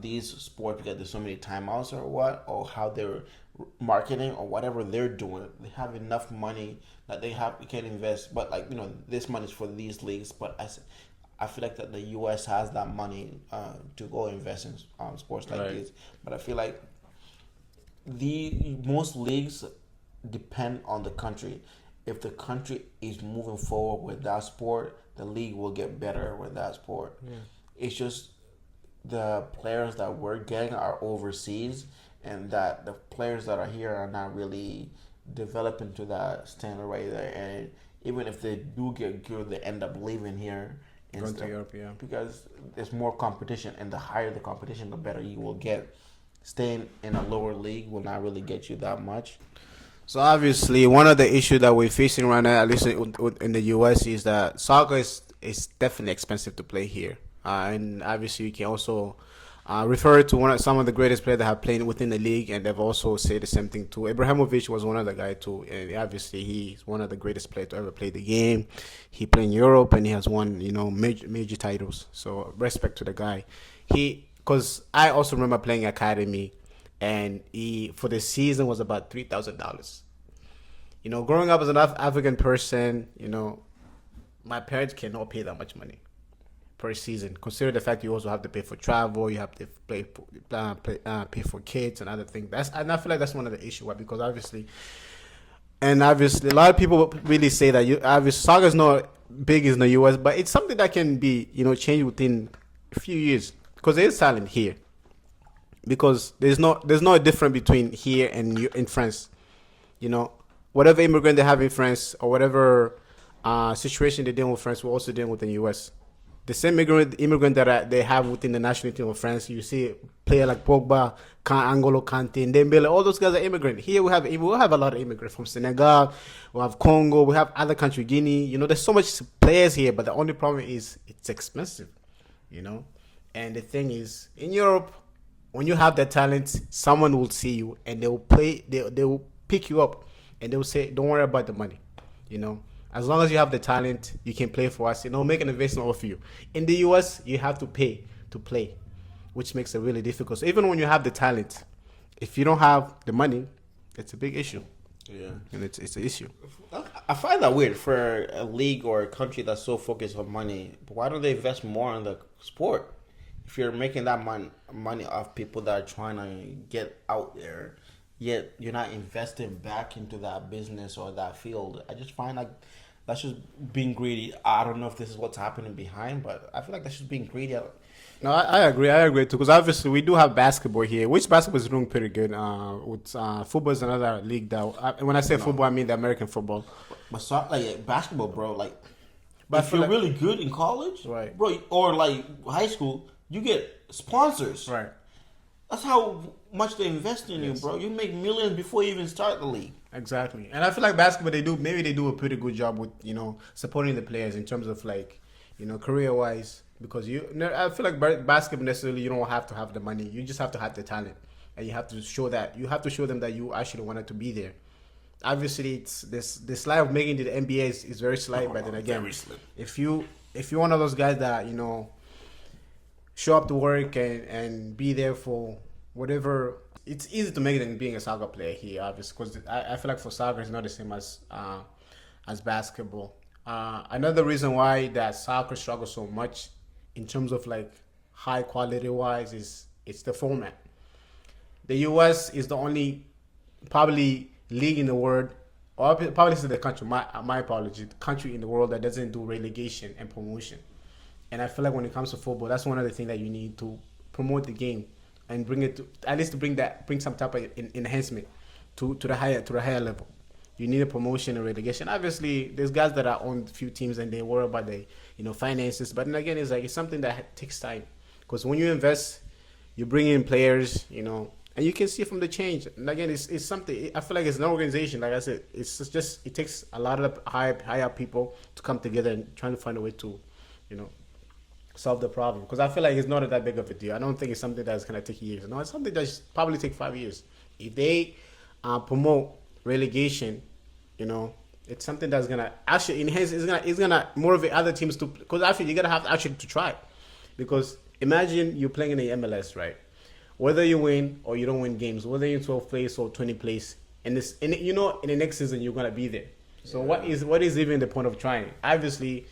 Speaker 1: these sports, because there's so many timeouts or what, or how they're marketing or whatever they're doing. They have enough money that they can invest. But this money is for these leagues. But I feel like that the U.S. has that money to go invest in sports like this. But I feel like most leagues depend on the country. If the country is moving forward with that sport, the league will get better with that sport. Yeah. It's just the players that we're getting are overseas, and that the players that are here are not really developing to that standard right there. And even if they do get good, they end up leaving here and
Speaker 2: going to Europe,
Speaker 1: because there's more competition, and the higher the competition, the better you will get. Staying in a lower league will not really get you that much.
Speaker 2: So obviously, one of the issues that we're facing right now, at least in the U.S., is that soccer is definitely expensive to play here, and obviously you can also refer to some of the greatest players that have played within the league, and they've also said the same thing too. Ibrahimovic was one of the guys too, and obviously he's one of the greatest players to ever play the game. He played in Europe, and he has won major titles. So respect to the guy. Because I also remember playing academy, and he for the season was about $3,000. Growing up as an African person, my parents cannot pay that much money per season. Consider the fact you also have to pay for travel, you have to pay for kids and other things. And I feel like that's one of the issues, because obviously, a lot of people really say that obviously soccer is not big in the US, but it's something that can be changed within a few years, because there is talent here. Because there's no difference between here and in France. Whatever immigrant they have in France, or whatever situation they deal with France, we're also dealing with in the US. The same immigrant that they have within the national team of France, you see a player like Pogba, Angolo Kante, and Dembele, all those guys are immigrant. Here we have a lot of immigrants from Senegal, we have Congo, we have other countries, Guinea. There's so much players here, but the only problem is it's expensive. And the thing is, in Europe, when you have that talent, someone will see you, and they will pick you up, and they will say, don't worry about the money. As long as you have the talent, you can play for us, make an investment of you. In the US, you have to pay to play, which makes it really difficult. So even when you have the talent, if you don't have the money, it's a big issue.
Speaker 1: Yeah.
Speaker 2: And it's an issue.
Speaker 1: I find that weird for a league or a country that's so focused on money. But why don't they invest more in the sport? If you're making that money off people that are trying to get out there, yet you're not investing back into that business or that field. I just find like that's just being greedy. I don't know if this is what's happening behind, but I feel like that's just being greedy.
Speaker 2: No, I agree. I agree too. Because obviously we do have basketball here, which basketball is doing pretty good. With football is another league that. When I say football, I mean the American football.
Speaker 1: But like basketball, bro, like
Speaker 2: But
Speaker 1: if you're really good in college,
Speaker 2: Right.
Speaker 1: bro, or like high school, you get sponsors.
Speaker 2: Right.
Speaker 1: That's how much they invest in you, bro. You make millions before you even start the league.
Speaker 2: Exactly. And I feel like basketball, maybe they do a pretty good job with, supporting the players in terms of like, career wise. Because I feel like basketball necessarily, you don't have to have the money. You just have to have the talent. And you have to show them that you actually wanted to be there. Obviously, it's the slide of making it to the NBA is very slight, but then again,
Speaker 1: very slim.
Speaker 2: if you're one of those guys that show up to work and be there for whatever, it's easy to make it than being a soccer player here, obviously, because I feel like for soccer it's not the same as basketball. Another reason why that soccer struggles so much in terms of like high quality wise is it's the format. The U.S. is the only probably league in the world, or probably this is the country. My apology, the country in the world that doesn't do relegation and promotion. And I feel like when it comes to football, that's one of the things that you need to promote the game and bring it to at least to bring some type of enhancement to the higher level. You need a promotion and relegation. Obviously, there's guys that are on a few teams and they worry about the finances. But then again, it's something that takes time because when you invest, you bring in players, and you can see from the change. And again, it's something. I feel like it's an organization. Like I said, it's just it takes a lot of higher people to come together and trying to find a way to, solve the problem. Because I feel like it's not that big of a deal. I don't think it's something that's gonna take years. No, it's something that's probably take 5 years. If they promote relegation, it's something that's gonna actually enhance. It's gonna motivate other teams to. Because actually, you gotta have actually to try. Because imagine you're playing in the MLS, right? Whether you win or you don't win games, whether you're in 12th place or 20th place, in the next season you're gonna be there. So what is even the point of trying? Obviously,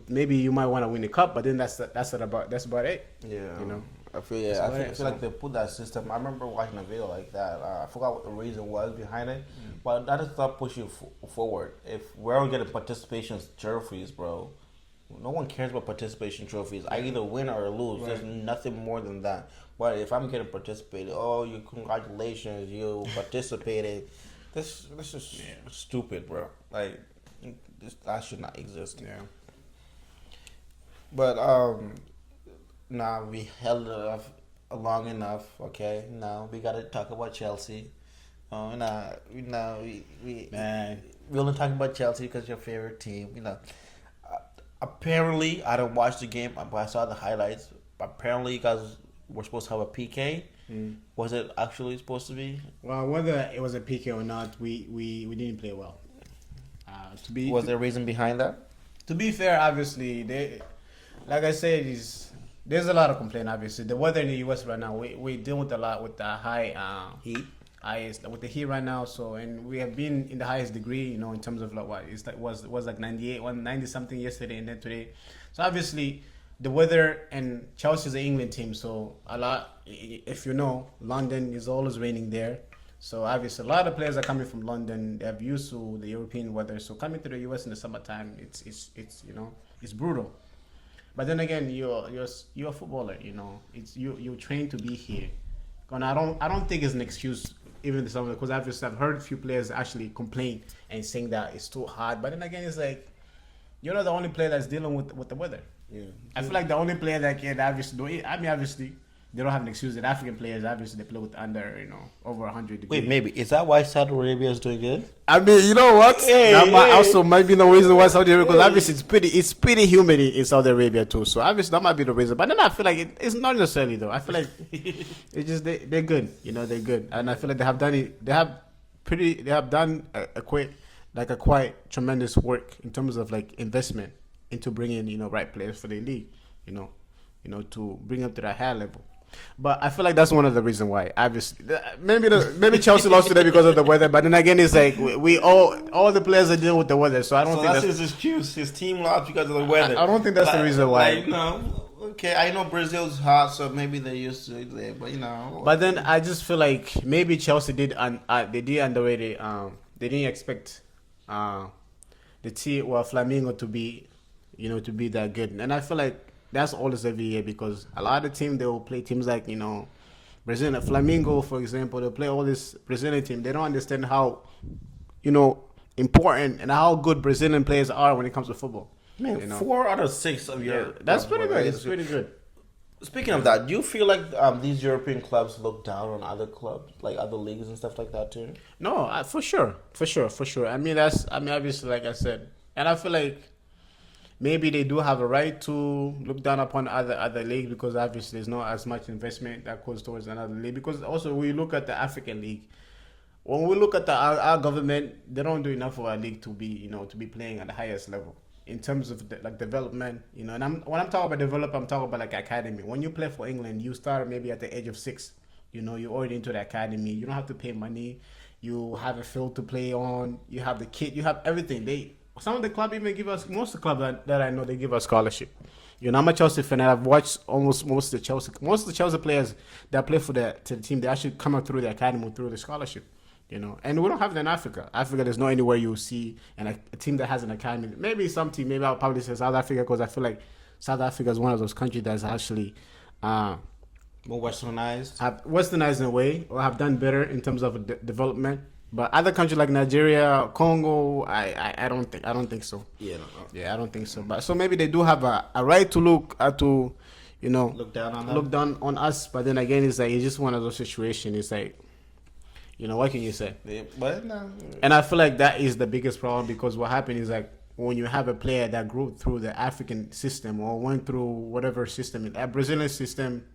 Speaker 2: maybe you might want to win the cup, but then that's about it.
Speaker 1: Yeah, I feel like they put that system. I remember watching a video like that. I forgot what the reason was behind it, but that is not pushing forward. If we're all getting participation trophies, bro, no one cares about participation trophies. I either win or lose. Right. There's nothing more than that. But if I'm getting participated, congratulations, you participated. This is stupid, bro. Like that should not exist.
Speaker 2: Yeah.
Speaker 1: But now we held it off long enough. Okay, now we gotta talk about Chelsea. We only talking about Chelsea because your favorite team. Apparently, I didn't watch the game, but I saw the highlights. Apparently, you guys were supposed to have a PK. Was it actually supposed to be?
Speaker 2: Well, whether it was a PK or not, we didn't play well.
Speaker 1: Was there a reason behind that?
Speaker 2: To be fair, obviously, like I said, there's a lot of complaint. Obviously, the weather in the U.S. right now, we deal with a lot with the high
Speaker 1: heat.
Speaker 2: With the heat right now. So, and we have been in the highest degree, in terms of like what was like 98, 90 something yesterday, and then today. So obviously, the weather, and Chelsea's an England team, so a lot. If London is always raining there. So obviously, a lot of players are coming from London. They have used to the European weather. So coming to the U.S. in the summertime, it's brutal. But then again, you're a footballer. You're trained to be here. And I don't think it's an excuse even some because I've heard a few players actually complain and saying that it's too hot. But then again, it's like you're not the only player that's dealing with the weather.
Speaker 1: Yeah.
Speaker 2: I feel like the only player that can obviously do it. I mean, obviously they don't have an excuse. The African players obviously they play with under over 100 degrees.
Speaker 1: Wait, maybe is that why Saudi Arabia is doing good?
Speaker 2: I mean, you know what? Also might be the reason why Saudi Arabia, because obviously it's pretty humid in Saudi Arabia too. So obviously that might be the reason. But then I feel like it's not necessarily though. I feel like it's just they're good. They're good, and I feel like they have done it. They have done a quite tremendous work in terms of like investment into bringing right players for the league. To bring up to that higher level. But I feel like that's one of the reasons why. Obviously, maybe Chelsea lost today because of the weather. But then again, it's like we all the players are dealing with the weather. So I don't think
Speaker 1: that's his excuse. His team lost because of the weather.
Speaker 2: I don't think that's the reason why.
Speaker 1: No, okay, I know Brazil's hot, so maybe they're used to it there, but
Speaker 2: But then I just feel like maybe Chelsea did they did underrate it. They didn't expect the team or Flamengo to be, to be that good. And I feel like that's always every year because a lot of teams they will play teams like Brazil, Flamengo, for example. They play all this Brazilian team. They don't understand how important and how good Brazilian players are when it comes to football.
Speaker 1: Man, 4 out of 6 of your
Speaker 2: that's
Speaker 1: clubs
Speaker 2: pretty
Speaker 1: were-
Speaker 2: good. It's pretty good.
Speaker 1: Speaking of that, do you feel like these European clubs look down on other clubs, like other leagues and stuff like that too?
Speaker 2: No, for sure. I mean, obviously, like I said, and I feel like maybe they do have a right to look down upon other leagues because obviously there's not as much investment that goes towards another league. Because also we look at the African league. When we look at our government, they don't do enough for our league to be to be playing at the highest level in terms of development. And when I'm talking about develop, I'm talking about like academy. When you play for England, you start maybe at the age of 6. You're already into the academy. You don't have to pay money. You have a field to play on. You have the kit. You have everything. Some of the club even give us, most of the clubs that I know, they give us scholarship. I'm a Chelsea fan and I've watched almost most of the Chelsea players that play to the team, they actually come up through the academy through the scholarship. And we don't have that in Africa. Africa, there's no anywhere you see a team that has an academy. Maybe some team, maybe I'll probably say South Africa because I feel like South Africa is one of those countries that's actually
Speaker 1: more westernized.
Speaker 2: Have westernized in a way or have done better in terms of development. But other countries like Nigeria, Congo, I don't think so.
Speaker 1: Yeah,
Speaker 2: I don't think so. But so maybe they do have a right to look
Speaker 1: look down on them.
Speaker 2: Look down on us. But then again, it's like it's just one of those situations. It's like, what can you say?
Speaker 1: Yeah, but no.
Speaker 2: And I feel like that is the biggest problem because what happened is like when you have a player that grew through the African system or went through whatever system, a Brazilian system,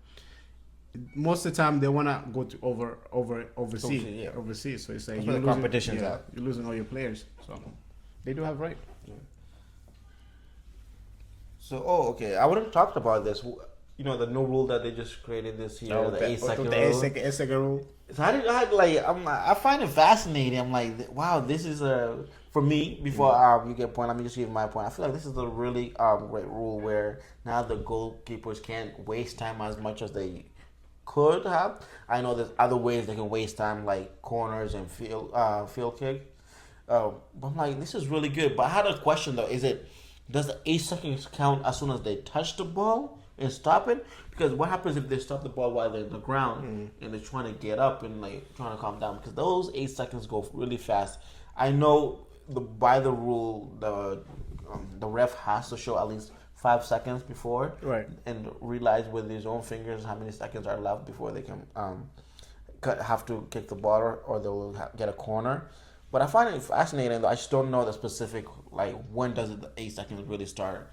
Speaker 2: most of the time they want to go to overseas. Overseas. So it's like
Speaker 1: you're competition's out.
Speaker 2: You're losing all your players. So they do have right.
Speaker 1: Yeah. So okay, I would have talked about this. The new rule that they just created this year, the 8-second rule.
Speaker 2: 8-second rule.
Speaker 1: So I find it fascinating. I'm like, wow, this is for me. Before you get a point, let me just give my point. I feel like this is a really great rule where now the goalkeepers can't waste time as much as they could have. I know there's other ways they can waste time, like corners and field kick. But I'm like, this is really good. But I had a question though: does the 8 seconds count as soon as they touch the ball and stop it? Because what happens if they stop the ball while they're in the ground and they're trying to get up and trying to calm down? Because those 8 seconds go really fast. I know by the rule, the ref has to show at least 5 seconds before,
Speaker 2: right,
Speaker 1: and realize with his own fingers how many seconds are left before they can have to kick the ball or they'll get a corner. But I find it fascinating though. I just don't know the specific when does the 8 seconds really start.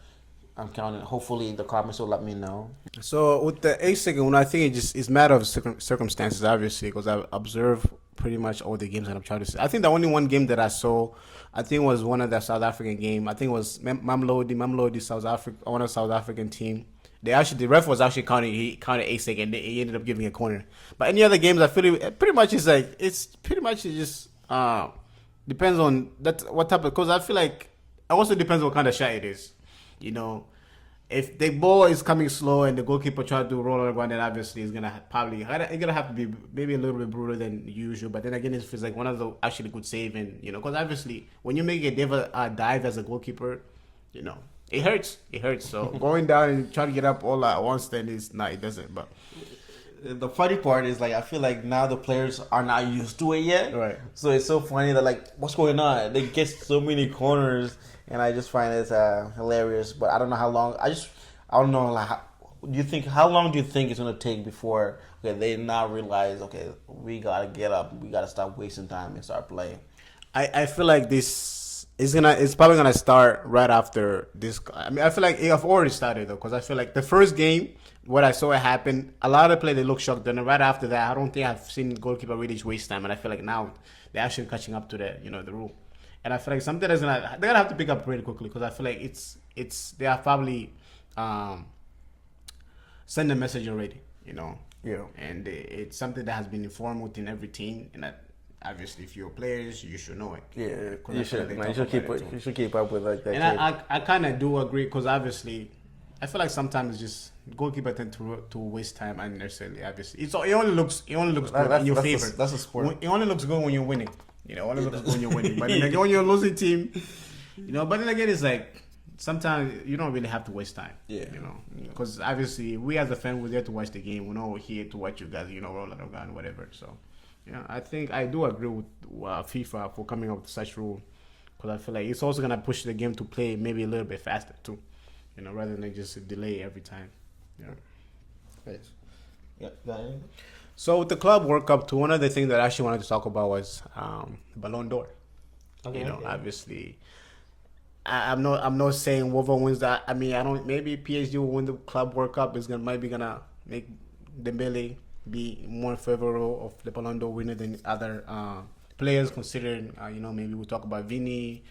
Speaker 1: I'm counting. Hopefully the comments will let me know.
Speaker 2: So with the 8-second one, I think it's matter of circumstances, obviously, because I've observed pretty much all the games that I'm trying to see. I think the only one game that I saw, I think was one of the South African game. I think it was Mamelodi South Africa, one of the South African team. The ref was actually counting. He counted 8 seconds. He ended up giving a corner. But any other games, I feel pretty much just depends on what type of. Because I feel like it also depends on what kind of shot it is. If the ball is coming slow and the goalkeeper tries to roll on the ground, then obviously it's gonna have to be maybe a little bit brutal than usual. But then again, if it's like one of the actually good save, and because obviously when you make a dive as a goalkeeper, it hurts. It hurts. So going down and trying to get up all at once, then it doesn't. But
Speaker 1: the funny part is I feel like now the players are not used to it yet.
Speaker 2: Right.
Speaker 1: So it's so funny that what's going on? They get so many corners. And I just find it hilarious, but I don't know how long. I don't know. How long do you think it's gonna take before they now realize we gotta get up, we gotta stop wasting time and start playing?
Speaker 2: I feel like this it's probably gonna start right after this. I mean, I feel like it have already started though, because I feel like the first game, what I saw it happen, a lot of players they look shocked. Then right after that, I don't think I've seen goalkeeper really waste time, and I feel like now they're actually catching up to the rule. And I feel like something they're gonna have to pick up pretty quickly because I feel like they are probably send a message already,
Speaker 1: Yeah.
Speaker 2: And it's something that has been informed within every team, and that obviously if you're players, you should know it.
Speaker 1: Yeah, you should keep up with that.
Speaker 2: And I kind of do agree because obviously I feel like sometimes it's just goalkeeper tend to waste time unnecessarily. Obviously, it only looks good in your favor.
Speaker 1: That's a sport.
Speaker 2: It only looks good when you're winning. It only looks good when you're winning. But then again, when you're a losing team, But then again, it's like sometimes you don't really have to waste time.
Speaker 1: Yeah.
Speaker 2: Because obviously we as a fan, we're there to watch the game. We're not here to watch you guys, roll out of gun, whatever. So, I think I do agree with FIFA for coming up with such rule. Because I feel like it's also gonna push the game to play maybe a little bit faster too, rather than just delay every time.
Speaker 1: Yes. Yeah. Got anything?
Speaker 2: So with the Club World Cup too, one of the things that I actually wanted to talk about was Ballon d'Or.
Speaker 1: Okay.
Speaker 2: Obviously, I'm not saying whoever wins that. I mean, I don't. Maybe PSG will win the Club World Cup. Might be gonna make Dembele be more favorable of the Ballon d'Or winner than other players. Considering, maybe we'll talk about Vini,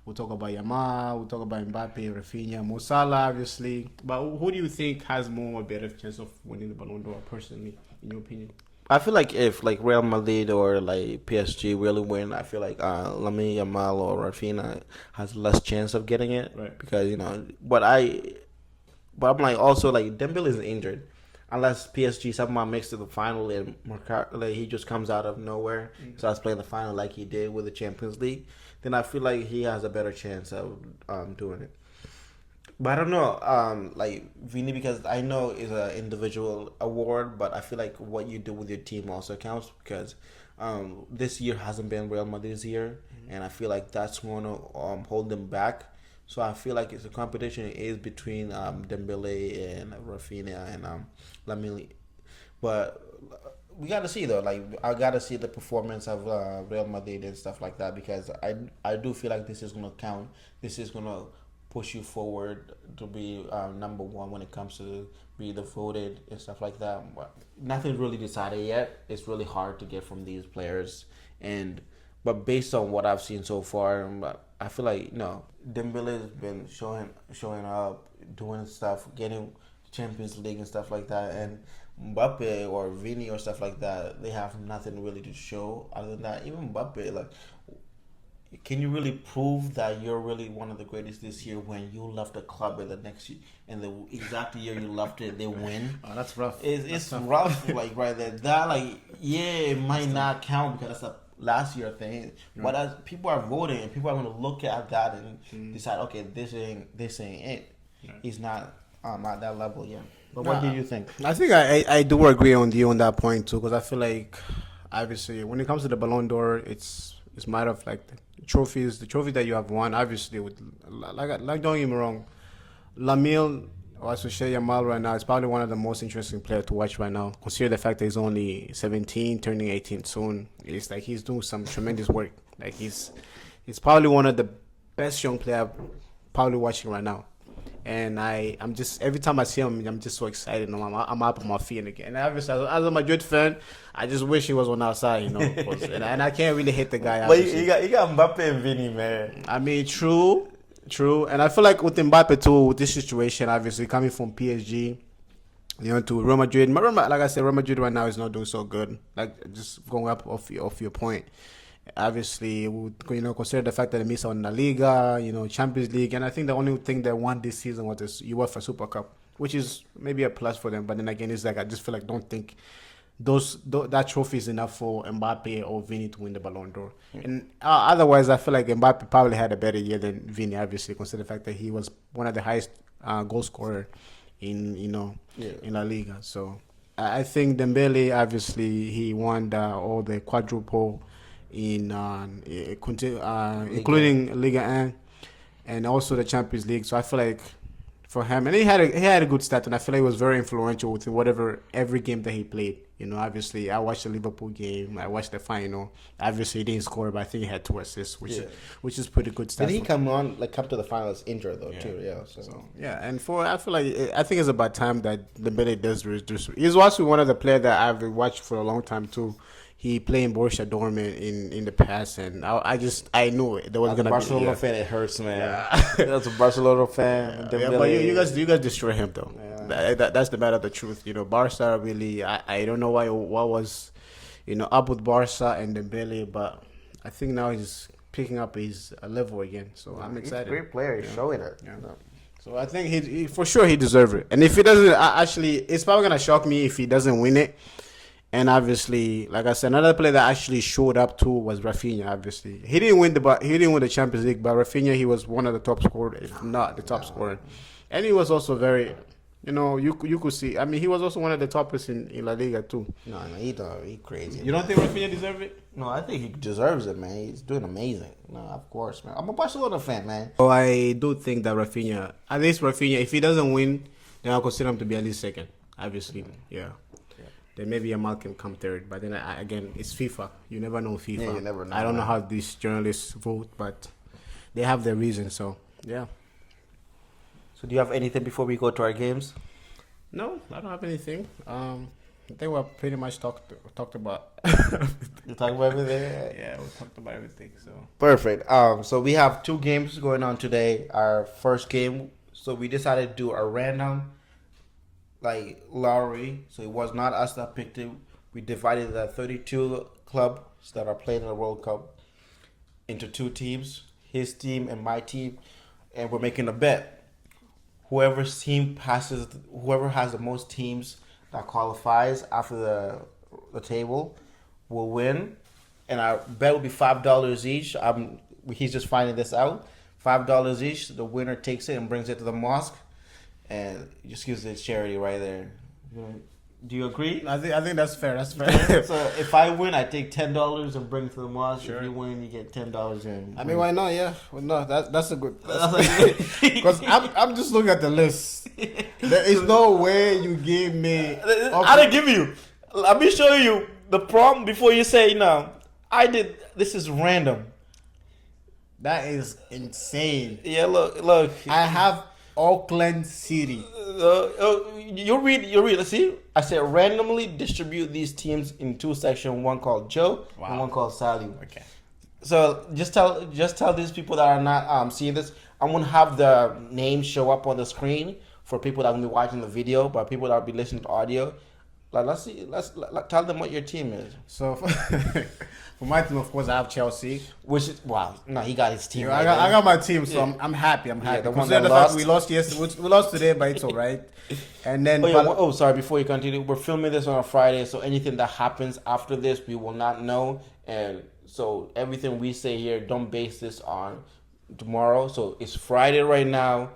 Speaker 2: we'll talk about Yamal, we'll talk about Mbappe, Rafinha, Mo Salah, obviously. But who do you think has more or better chance of winning the Ballon d'Or, personally, in your opinion?
Speaker 1: I feel like if Real Madrid or PSG really win, I feel like Lamine Yamal or Rafinha has less chance of getting it.
Speaker 2: Right.
Speaker 1: Because but I'm also Dembele is injured, unless PSG somehow makes it to the final and he just comes out of nowhere, starts playing the final like he did with the Champions League, then I feel like he has a better chance of doing it. But I don't know, Vini, because I know it's an individual award, but I feel like what you do with your team also counts, because this year hasn't been Real Madrid's year, and I feel like that's going to hold them back. So I feel like it's a competition is between Dembele and Rafinha and Lamine. But we got to see, though. I got to see the performance of Real Madrid and stuff like that, because I do feel like this is going to count. This is going to push you forward to be number one when it comes to be the voted and stuff like that. But nothing's really decided yet. It's really hard to get from these players, but based on what I've seen so far, I feel like Dembele has been showing up, doing stuff, getting Champions League and stuff like that, and Mbappe or Vini or stuff like that, they have nothing really to show other than that. Even Mbappe, can you really prove that you're really one of the greatest this year when you left the club in the next year, and the exact year you left it, they win?
Speaker 2: Oh, that's rough.
Speaker 1: It's rough, right there. That it might not count because that's a last year thing. Right. But as people are voting, and people are going to look at that and decide, okay, this ain't it. Right. He's not at that level yet. But what do you think?
Speaker 2: I think I do agree on you on that point too, because I feel like obviously when it comes to the Ballon d'Or, it's a matter of the trophy that you have won. Obviously, with don't get me wrong, Lamine or Yamal right now is probably one of the most interesting players to watch right now. Consider the fact that he's only 17, turning 18 soon. It's he's doing some tremendous work. He's probably one of the best young players probably watching right now. And I'm just, every time I see him, I'm just so excited. I'm up on my feet again. And obviously, as a Madrid fan, I just wish he was on our side, and I can't really hate the guy.
Speaker 1: But you got Mbappe and Vini, man.
Speaker 2: I mean, true. And I feel like with Mbappe too, with this situation, obviously coming from PSG, to Real Madrid. Like I said, Real Madrid right now is not doing so good. Just going up off your point. Obviously, consider the fact that they missed on La Liga, Champions League, and I think the only thing they won this season was this UEFA Super Cup, which is maybe a plus for them. But then again, it's I just feel like don't think that trophy is enough for Mbappe or Vini to win the Ballon d'Or. And otherwise, I feel like Mbappe probably had a better year than Vini. Obviously, consider the fact that he was one of the highest goal scorer in La Liga. So I think Dembele, obviously, he won all the quadruple in including Liga 1 and also the Champions League. So I feel like for him, and he had a good start, and I feel like he was very influential with every game that he played. Obviously I watched the Liverpool game, I watched the final. Obviously he didn't score, but I think he had 2 assists, which is pretty good stuff.
Speaker 1: Did he come to the finals injured though too? Yeah. So
Speaker 2: and I feel like I think it's about time that Dembele does reduce. He's also one of the players that I've watched for a long time too. He played in Borussia Dortmund in the past, and I knew there was gonna be. As a
Speaker 1: Barcelona fan, it hurts, man. As a Barcelona fan,
Speaker 2: but you guys destroy him though. Yeah. That's the matter of the truth. Barca really. I don't know what was, up with Barca and Dembele, but I think now he's picking up his level again. So I'm excited.
Speaker 1: He's a great player. He's showing it.
Speaker 2: Yeah. So I think he for sure he deserves it. And if he doesn't, actually, it's probably gonna shock me if he doesn't win it. And obviously, like I said, another player that actually showed up too was Rafinha. Obviously, he didn't win the Champions League, but Rafinha, he was one of the top scorers, if not the top scorer. And he was also very, you could see. I mean, he was also one of the toppers in La Liga too.
Speaker 1: No, he crazy.
Speaker 2: You don't think Rafinha deserves it?
Speaker 1: No, I think he deserves it, man. He's doing amazing. No, of course, man. I'm a Barcelona fan, man.
Speaker 2: So I do think that Rafinha, at least Rafinha, if he doesn't win, then I'll consider him to be at least second. Obviously, yeah. Then maybe Yamal can come third. But then again, it's FIFA. You never know FIFA.
Speaker 1: Yeah, you never know.
Speaker 2: I don't know how these journalists vote, but they have their reasons. So yeah.
Speaker 1: So do you have anything before we go to our games?
Speaker 2: No, I don't have anything. I think we're pretty much talked about.
Speaker 1: You talk about everything?
Speaker 2: Yeah, we talked about everything. So
Speaker 1: perfect. So we have 2 games going on today. Our first game, so we decided to do a random lottery. So it was not us that picked it. We divided the 32 clubs that are playing in the World Cup into 2 teams, his team and my team, and we're making a bet. Whoever has the most teams that qualifies after the table will win, and our bet will be $5 each. He's just finding this out. $5 each. The winner takes it and brings it to the mosque, and just gives it charity right there. Do you agree?
Speaker 2: I think that's fair. That's fair.
Speaker 1: So if I win, I take $10 and bring it to the mosque.
Speaker 2: Sure.
Speaker 1: If you win, you get $10 in.
Speaker 2: I mean, why not? Yeah, well, no, that's a good. Because I'm just looking at the list. There is no way you gave me.
Speaker 1: I didn't give you. Let me show you the prompt before you say no. I did. This is random.
Speaker 2: That is insane.
Speaker 1: Yeah, look.
Speaker 2: I have Auckland City.
Speaker 1: You read. Let's see. I said randomly distribute these teams in 2 sections. One called Joe and one called Sally.
Speaker 2: Okay.
Speaker 1: So just tell these people that are not seeing this. I'm gonna have the names show up on the screen for people that will be watching the video, but people that will be listening to audio. Let's see. Let's tell them what your team is.
Speaker 2: So for my team, of course, I have Chelsea.
Speaker 1: Which is wow. No, he got his team.
Speaker 2: I got my team, so yeah. I'm happy. I'm happy.
Speaker 1: The one
Speaker 2: that
Speaker 1: lost.
Speaker 2: We lost yesterday. We lost today, but it's all right. And then
Speaker 1: sorry. Before you continue, we're filming this on a Friday, so anything that happens after this, we will not know. And so everything we say here, don't base this on tomorrow. So it's Friday right now,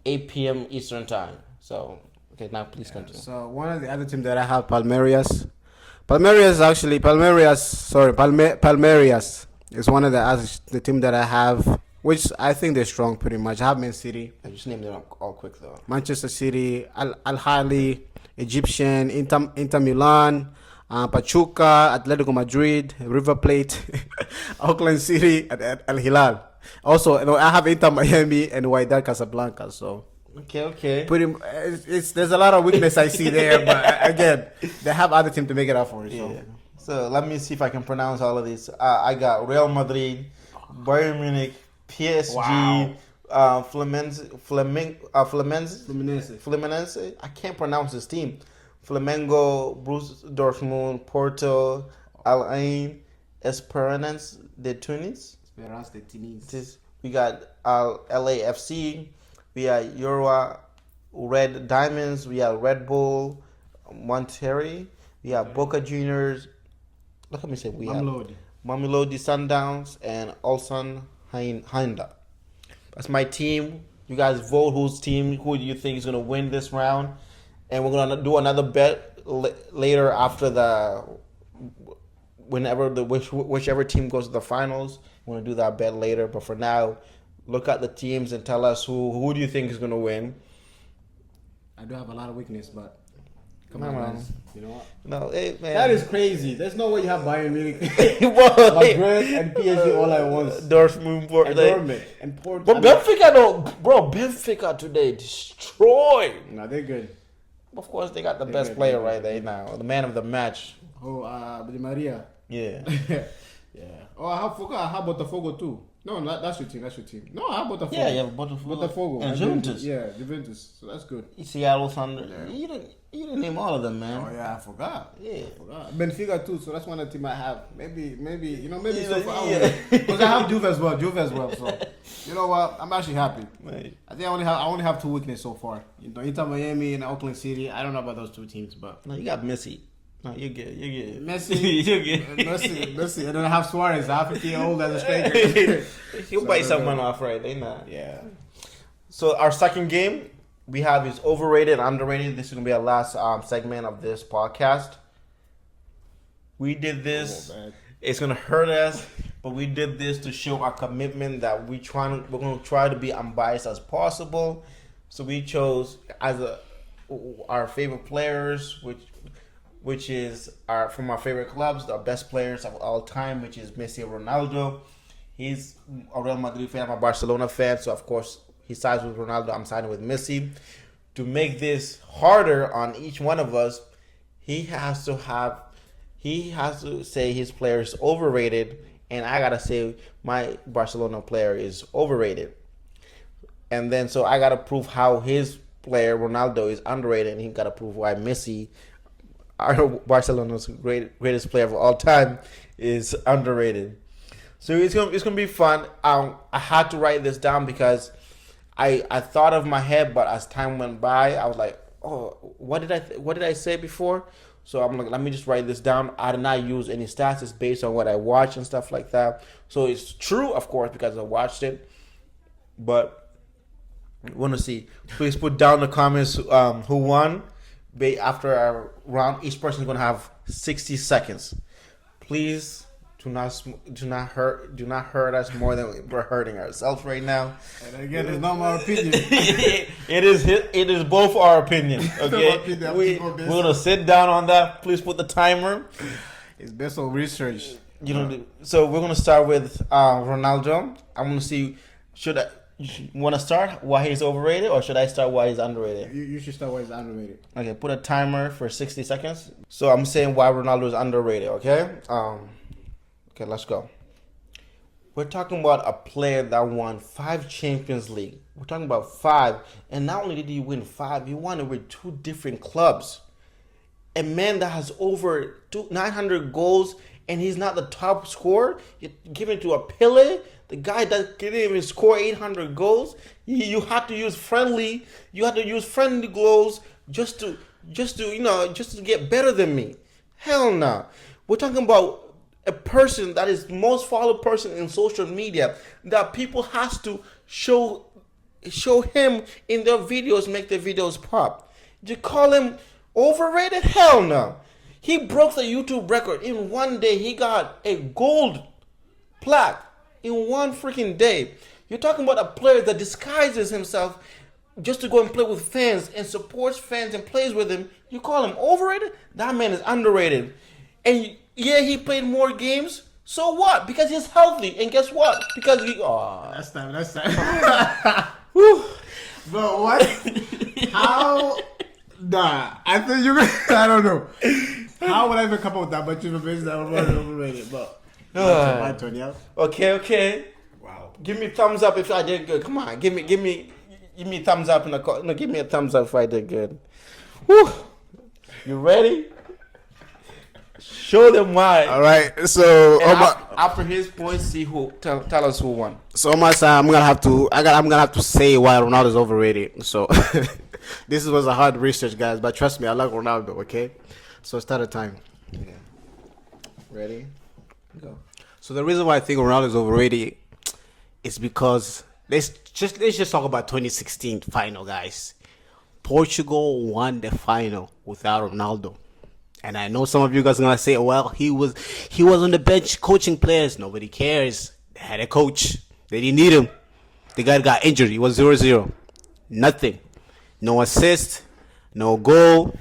Speaker 1: 8 p.m. Eastern time. So okay, now please continue.
Speaker 2: So one of the other teams that I have, Palmeiras is one of the team that I have, which I think they're strong pretty much. I have Man City.
Speaker 1: I just named them all quick though.
Speaker 2: Manchester City, Al Ahly, Egyptian, Inter Milan, Pachuca, Atletico Madrid, River Plate, Auckland City, and Al Hilal. Also, I have Inter Miami and Wydad Casablanca. So
Speaker 1: okay.
Speaker 2: There's a lot of weakness I see there, but again, they have other team to make it up for it. So.
Speaker 1: Yeah. So let me see if I can pronounce all of these. I got Real Madrid, Bayern Munich, PSG, Fluminense. I can't pronounce this team. Flamengo, Bruce Dortmund, Porto, Al Ain, Esperance de Tunis. We got LAFC. We got Euro Red Diamonds. We got Red Bull, Monterrey. We got Boca Juniors. Look at me say we have Mamelodi Sundowns and Ulsan Hyundai. That's my team. You guys vote who do you think is gonna win this round, and we're gonna do another bet later after whichever team goes to the finals. We're gonna do that bet later, but for now, look at the teams and tell us who do you think is gonna win.
Speaker 2: I do have a lot of weakness, but
Speaker 1: come on, man.
Speaker 2: You know what?
Speaker 1: No, hey, man.
Speaker 2: That is crazy. There's no way you have Bayern Munich, Madrid, and PSG all at once.
Speaker 1: Dortmund,
Speaker 2: and Porto.
Speaker 1: But Benfica today destroyed.
Speaker 2: No, they're good.
Speaker 1: Of course, they got the best player right there now, the man of the match.
Speaker 2: Oh, Di Maria.
Speaker 1: Yeah.
Speaker 2: Yeah. Oh, I have Botafogo too. No, that's your team. That's your team. No, I have Botafogo.
Speaker 1: Yeah, you have Botafogo
Speaker 2: And
Speaker 1: Juventus.
Speaker 2: Yeah, Juventus. So that's good.
Speaker 1: Seattle Thunder. Yeah. You didn't name all of them, man.
Speaker 2: Oh yeah, I forgot.
Speaker 1: Yeah,
Speaker 2: I forgot. Benfica too. So that's one of the team I have. Maybe
Speaker 1: Yeah,
Speaker 2: so far.
Speaker 1: yeah.
Speaker 2: Because I have Juve as well. So you know what? I'm actually happy.
Speaker 1: Right.
Speaker 2: I think I only have two weaknesses so far. Inter Miami and Oakland City. I don't know about those two teams, but
Speaker 1: No, you got Messi. No, you're good.
Speaker 2: Messi,
Speaker 1: you're good.
Speaker 2: Messi. And then I have Suarez, half a year old as a striker.
Speaker 1: He'll bite someone off, right? They not.
Speaker 2: Yeah.
Speaker 1: So our second game we have is overrated, underrated. This is gonna be our last segment of this podcast. We did this. It's gonna hurt us, but we did this to show our commitment that we're gonna try to be unbiased as possible. So we chose our favorite players, which is from our favorite clubs, our best players of all time, which is Messi and Ronaldo. He's a Real Madrid fan, I'm a Barcelona fan, so of course he sides with Ronaldo, I'm siding with Messi. To make this harder on each one of us, he has to say his player is overrated, and I gotta say my Barcelona player is overrated. And then so I gotta prove how his player Ronaldo is underrated, and he gotta prove why Messi, our Barcelona's greatest player of all time, is underrated. So it's gonna be fun. I had to write this down because I thought of my head, but as time went by, I was like, oh, what did I say before? So I'm like, let me just write this down. I did not use any stats. It's based on what I watched and stuff like that. So it's true, of course, because I watched it. But we want to see. Please put down in the comments who won. After our round, each person is going to have 60 seconds. Please do not hurt us more than we're hurting ourselves right now.
Speaker 2: And again, it's not my opinion.
Speaker 1: It is both our opinion. Okay, we're gonna sit down on that. Please put the timer.
Speaker 2: It's based on research.
Speaker 1: So we're gonna start with Ronaldo. I'm gonna see. You want to start why he's overrated, or should I start why he's underrated?
Speaker 2: You should start why he's underrated.
Speaker 1: Okay, put a timer for 60 seconds. So I'm saying why Ronaldo is underrated. Okay. Okay, let's go. We're talking about a player that won 5 Champions League. We're talking about 5. And not only did he win 5, he won it with 2 different clubs. A man that has over 900 goals, and he's not the top scorer. You're giving it to a Pele, the guy that didn't even score 800 goals. You had to use friendly goals just to get better than me. Hell no. We're talking about a person that is the most followed person in social media that people has to show him in their videos, make their videos pop. You call him overrated? Hell no. He broke the YouTube record. In one day, he got a gold plaque in one freaking day. You're talking about a player that disguises himself just to go and play with fans and supports fans and plays with them. You call him overrated? That man is underrated. And yeah, he played more games. So what? Because he's healthy. And guess what? Because
Speaker 2: That's time. Bro, what? How? Nah. I think I don't know. How would I even come up with that much information that was overrated? But my turn, yeah.
Speaker 1: Okay.
Speaker 2: Wow.
Speaker 1: Give me a thumbs up if I did good. Come on, give me a thumbs up in the call. No, give me a thumbs up if I did good. Whew. You ready? Show them why.
Speaker 2: All right. So
Speaker 1: after his points, see who tell us who won.
Speaker 2: So on my side, I'm gonna have to say why Ronaldo is overrated. So this was a hard research, guys, but trust me, I like Ronaldo. Okay. So start a time.
Speaker 1: Yeah. Ready? Go.
Speaker 2: So the reason why I think Ronaldo is overrated is because let's just talk about 2016 final, guys. Portugal won the final without Ronaldo. And I know some of you guys are gonna say, well, he was on the bench coaching players. Nobody cares. They had a coach. They didn't need him. The guy got injured. He was 0-0. Nothing. No assist. No goal.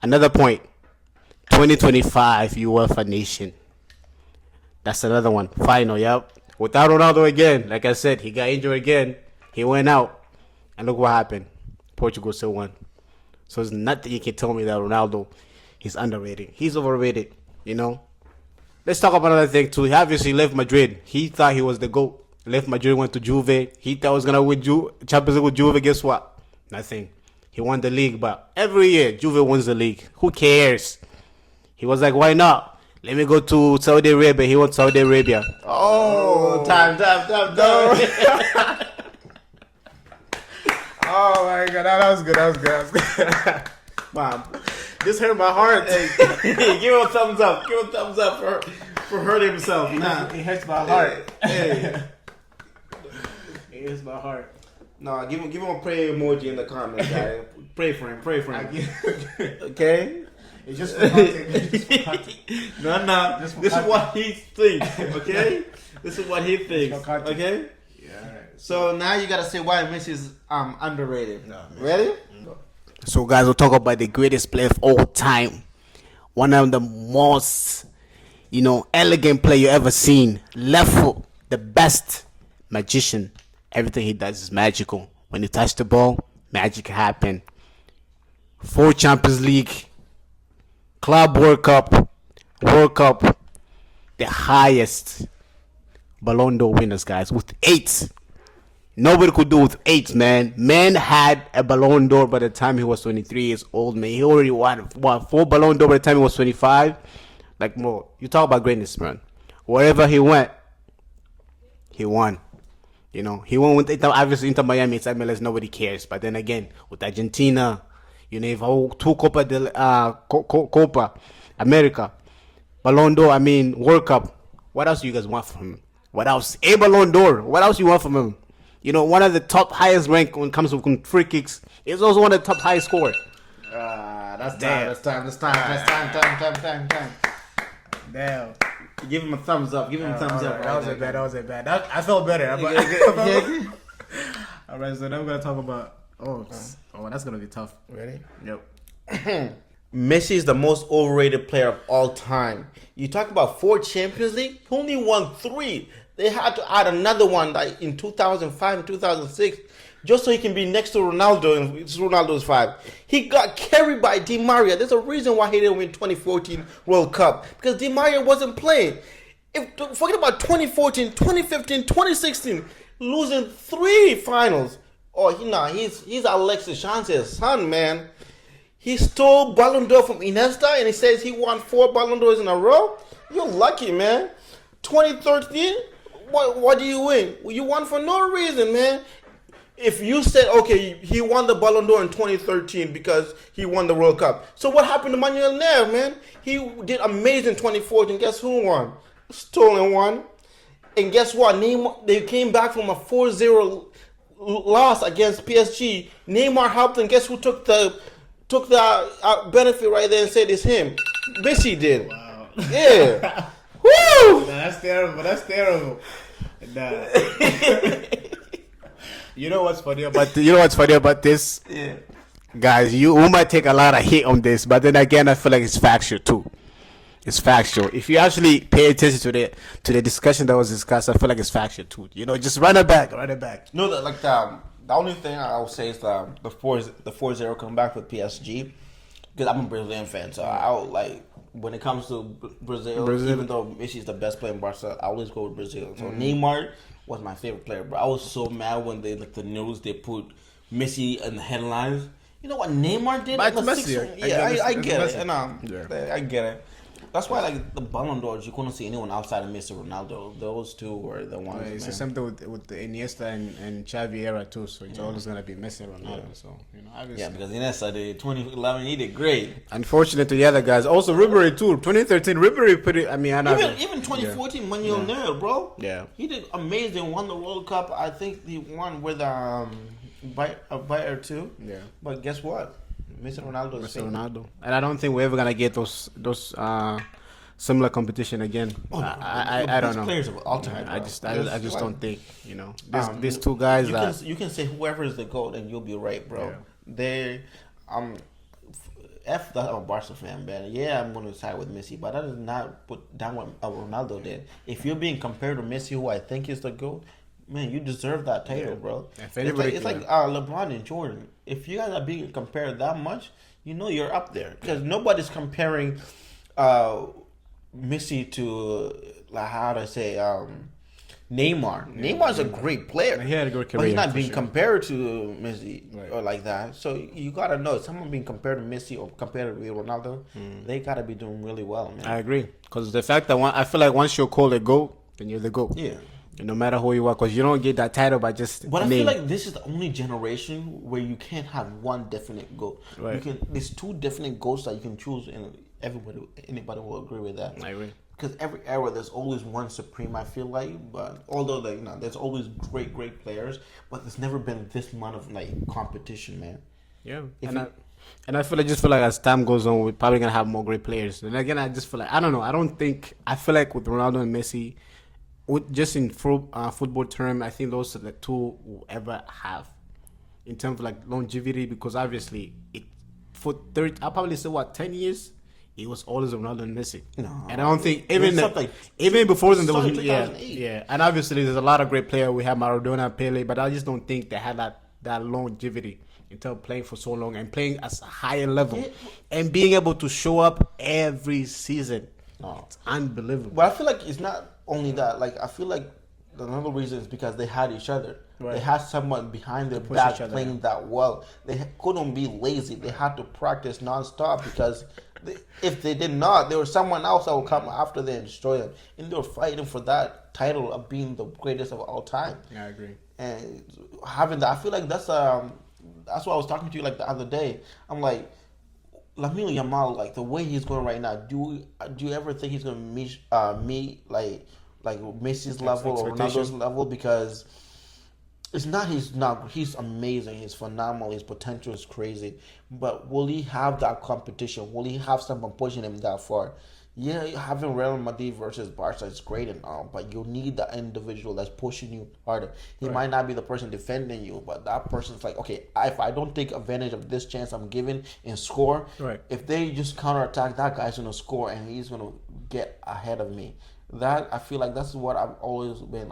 Speaker 2: Another point. 2025 UEFA Nation. That's another one. Final, yep. Without Ronaldo again. Like I said, he got injured again. He went out. And look what happened. Portugal still won. So there's nothing you can tell me that Ronaldo is underrated. He's overrated, you know. let's talk about another thing too. He obviously left Madrid. He thought he was the GOAT. Left Madrid, went to Juve. He thought he was gonna win Champions League with Juve. Guess what? Nothing. He won the league, but every year Juve wins the league. Who cares? He was like, why not? Let me go to Saudi Arabia. He went to Saudi Arabia.
Speaker 1: Oh, time.
Speaker 2: Oh my god, that was good.
Speaker 1: Wow.
Speaker 2: This hurt my heart.
Speaker 1: Hey, give him a thumbs up. Give him a thumbs up for hurting himself. Nah.
Speaker 2: It hurts my heart.
Speaker 1: Hey.
Speaker 2: It hurts my heart.
Speaker 1: No, give him a prayer emoji in the comments, guys. Pray for him. Okay?
Speaker 2: It's just for content.
Speaker 1: No. This is what he thinks. Okay? This is what he thinks. Okay?
Speaker 2: Yeah. Right.
Speaker 1: So now you gotta say why Messi is underrated. No, ready?
Speaker 2: So guys, we'll talk about the greatest player of all time. One of the most, elegant player you ever seen. Left foot, the best magician. Everything he does is magical. When he touch the ball, magic happen. 4 Champions League, Club World Cup, the highest Ballon d'Or winners, guys, with 8. Nobody could do with 8, man. Man had a Ballon d'Or by the time he was 23 years old, man. He already won 4 Ballon d'Or by the time he was 25. Like, bro, you talk about greatness, man. Wherever he went, he won. He won with Inter Miami, it's MLS, nobody cares. But then again, with Argentina, you've whole 2 Copa America, Ballon d'Or, World Cup. What else do you guys want from him? What else? A Ballon d'Or. What else you want from him? One of the top highest rank when it comes to free kicks. He's also one of the top highest scorer.
Speaker 1: That's time.
Speaker 2: Damn.
Speaker 1: Give him a thumbs up.
Speaker 2: That was a bad. I felt better. All right, so now we're gonna talk about. That's gonna be tough.
Speaker 1: Ready?
Speaker 2: Yep.
Speaker 1: Messi is the most overrated player of all time. You talk about 4 Champions League. He only won 3. They had to add another one like in 2005 and 2006 just so he can be next to Ronaldo, and it's Ronaldo's 5. He got carried by Di Maria. There's a reason why he didn't win 2014 World Cup, because Di Maria wasn't playing. Forget about 2014, 2015, 2016, losing 3 finals. He's Alexis Sanchez's son, man. He stole Ballon d'Or from Iniesta, and he says he won 4 Ballon d'Ors in a row. You're lucky, man. 2013, what do you win? You won for no reason, man. If you said, okay, he won the Ballon d'Or in 2013 because he won the World Cup. So what happened to Manuel Neuer, man? He did amazing in 2014. Guess who won? Stolen one. And guess what? Neymar, they came back from a 4-0 loss against PSG. Neymar helped them. Guess who took the benefit right there and said it's him? Messi did.
Speaker 2: Wow.
Speaker 1: Yeah. Woo!
Speaker 2: That's terrible. Nah. You know what's funny about this?
Speaker 1: Yeah.
Speaker 2: Guys, we might take a lot of hate on this, but then again, I feel like it's factual too. It's factual. If you actually pay attention to the discussion that was discussed, I feel like it's factual too. Just run it back.
Speaker 1: No, the only thing I would say is the 4-0 comeback with PSG, because I'm a Brazilian fan, so I would like when it comes to Brazil, even though Messi is the best player in Barca, I always go with Brazil. So Neymar was my favorite player, bro. I was so mad when the news they put Messi in the headlines. You know what Neymar did?
Speaker 2: But Messi,
Speaker 1: I get it.
Speaker 2: Yeah.
Speaker 1: I get it. That's why, like, the Ballon d'Ors, you couldn't see anyone outside of Messi, Ronaldo. Those two were the ones.
Speaker 2: It's the same thing with the Iniesta and Xavi era too. So it's always gonna be Messi and Ronaldo. Yeah. So obviously.
Speaker 1: Yeah, because Iniesta did 2011, he did great.
Speaker 2: Unfortunately, the other guys also Ribery too. 2013, Ribery pretty. I mean,
Speaker 1: even 2014, Manuel Neuer, bro.
Speaker 2: Yeah,
Speaker 1: he did amazing. Won the World Cup. I think he won with Bayern too.
Speaker 2: Yeah,
Speaker 1: but guess what? Messi
Speaker 2: Ronaldo, and I don't think we're ever gonna get those similar competition again. I don't know.
Speaker 1: Players of all time.
Speaker 2: I just don't think these two guys.
Speaker 1: You can say whoever is the GOAT and you'll be right, bro. Yeah. I'm a Barca fan, man. Yeah, I'm going to side with Messi, but that does not put down what Ronaldo did. If you're being compared to Messi, who I think is the GOAT, man, you deserve that title, bro. It's like LeBron and Jordan. If you guys are being compared that much, you're up there, because nobody's comparing Messi to like how to say Neymar. Neymar's a great player.
Speaker 2: He had a good
Speaker 1: but he's
Speaker 2: career,
Speaker 1: not
Speaker 2: for
Speaker 1: being
Speaker 2: sure.
Speaker 1: compared to Messi
Speaker 2: Right.
Speaker 1: or like that. So you gotta know someone being compared to Messi or compared to Ronaldo, they gotta be doing really well, man.
Speaker 2: I agree, because the fact that I feel like once you're called a GOAT, then you're the GOAT.
Speaker 1: Yeah.
Speaker 2: And no matter who you are, because you don't get that title by just
Speaker 1: But I
Speaker 2: name.
Speaker 1: feel like this is the only generation where you can't have one definite goal.
Speaker 2: Right.
Speaker 1: You can. There's two definite goals that you can choose, and anybody will agree with that.
Speaker 2: I agree.
Speaker 1: Because every era, there's always one supreme. I feel like, but although there's always great players, but there's never been this amount of like competition, man.
Speaker 2: Yeah,
Speaker 1: If
Speaker 2: and
Speaker 1: you-
Speaker 2: I feel like as time goes on, we're probably gonna have more great players. And again, I just feel like I don't know. I feel like with Ronaldo and Messi, with just in football term, I think those are the two we'll ever have in terms of like longevity. Because obviously, for 30, I'll probably say 10 years. It was always Ronaldo and Messi.
Speaker 1: No.
Speaker 2: And I don't think
Speaker 1: It was
Speaker 2: even before then there was
Speaker 1: started 2008.
Speaker 2: yeah. And obviously there's a lot of great players. We have Maradona, Pele, but I just don't think they had that longevity in terms of playing for so long and playing at a higher level and being able to show up every season.
Speaker 1: No.
Speaker 2: It's unbelievable.
Speaker 1: But I feel like it's not only that. Like I feel like another reason is because they had each other.
Speaker 2: Right.
Speaker 1: They had someone behind their
Speaker 2: push
Speaker 1: back
Speaker 2: each other,
Speaker 1: playing that well. They couldn't be lazy. They had to practice nonstop because if they did not, there was someone else that would come after them and destroy them. And they were fighting for that title of being the greatest of all time.
Speaker 2: Yeah, I agree.
Speaker 1: And having that, I feel like that's why I was talking to you like the other day. I'm like, Lamine Yamal, like the way he's going right now, do you ever think he's gonna meet like Messi's level or
Speaker 2: Expectation.
Speaker 1: Ronaldo's level? Because he's amazing, he's phenomenal, his potential is crazy. But will he have that competition? Will he have someone pushing him that far? Yeah, having Real Madrid versus Barca is great and all, but you need the individual that's pushing you harder. He might not be the person defending you, but that person's like, okay, if I don't take advantage of this chance I'm given and score,
Speaker 2: Right.
Speaker 1: if they just counterattack, that guy's gonna score and he's gonna get ahead of me. That I feel like that's what I've always been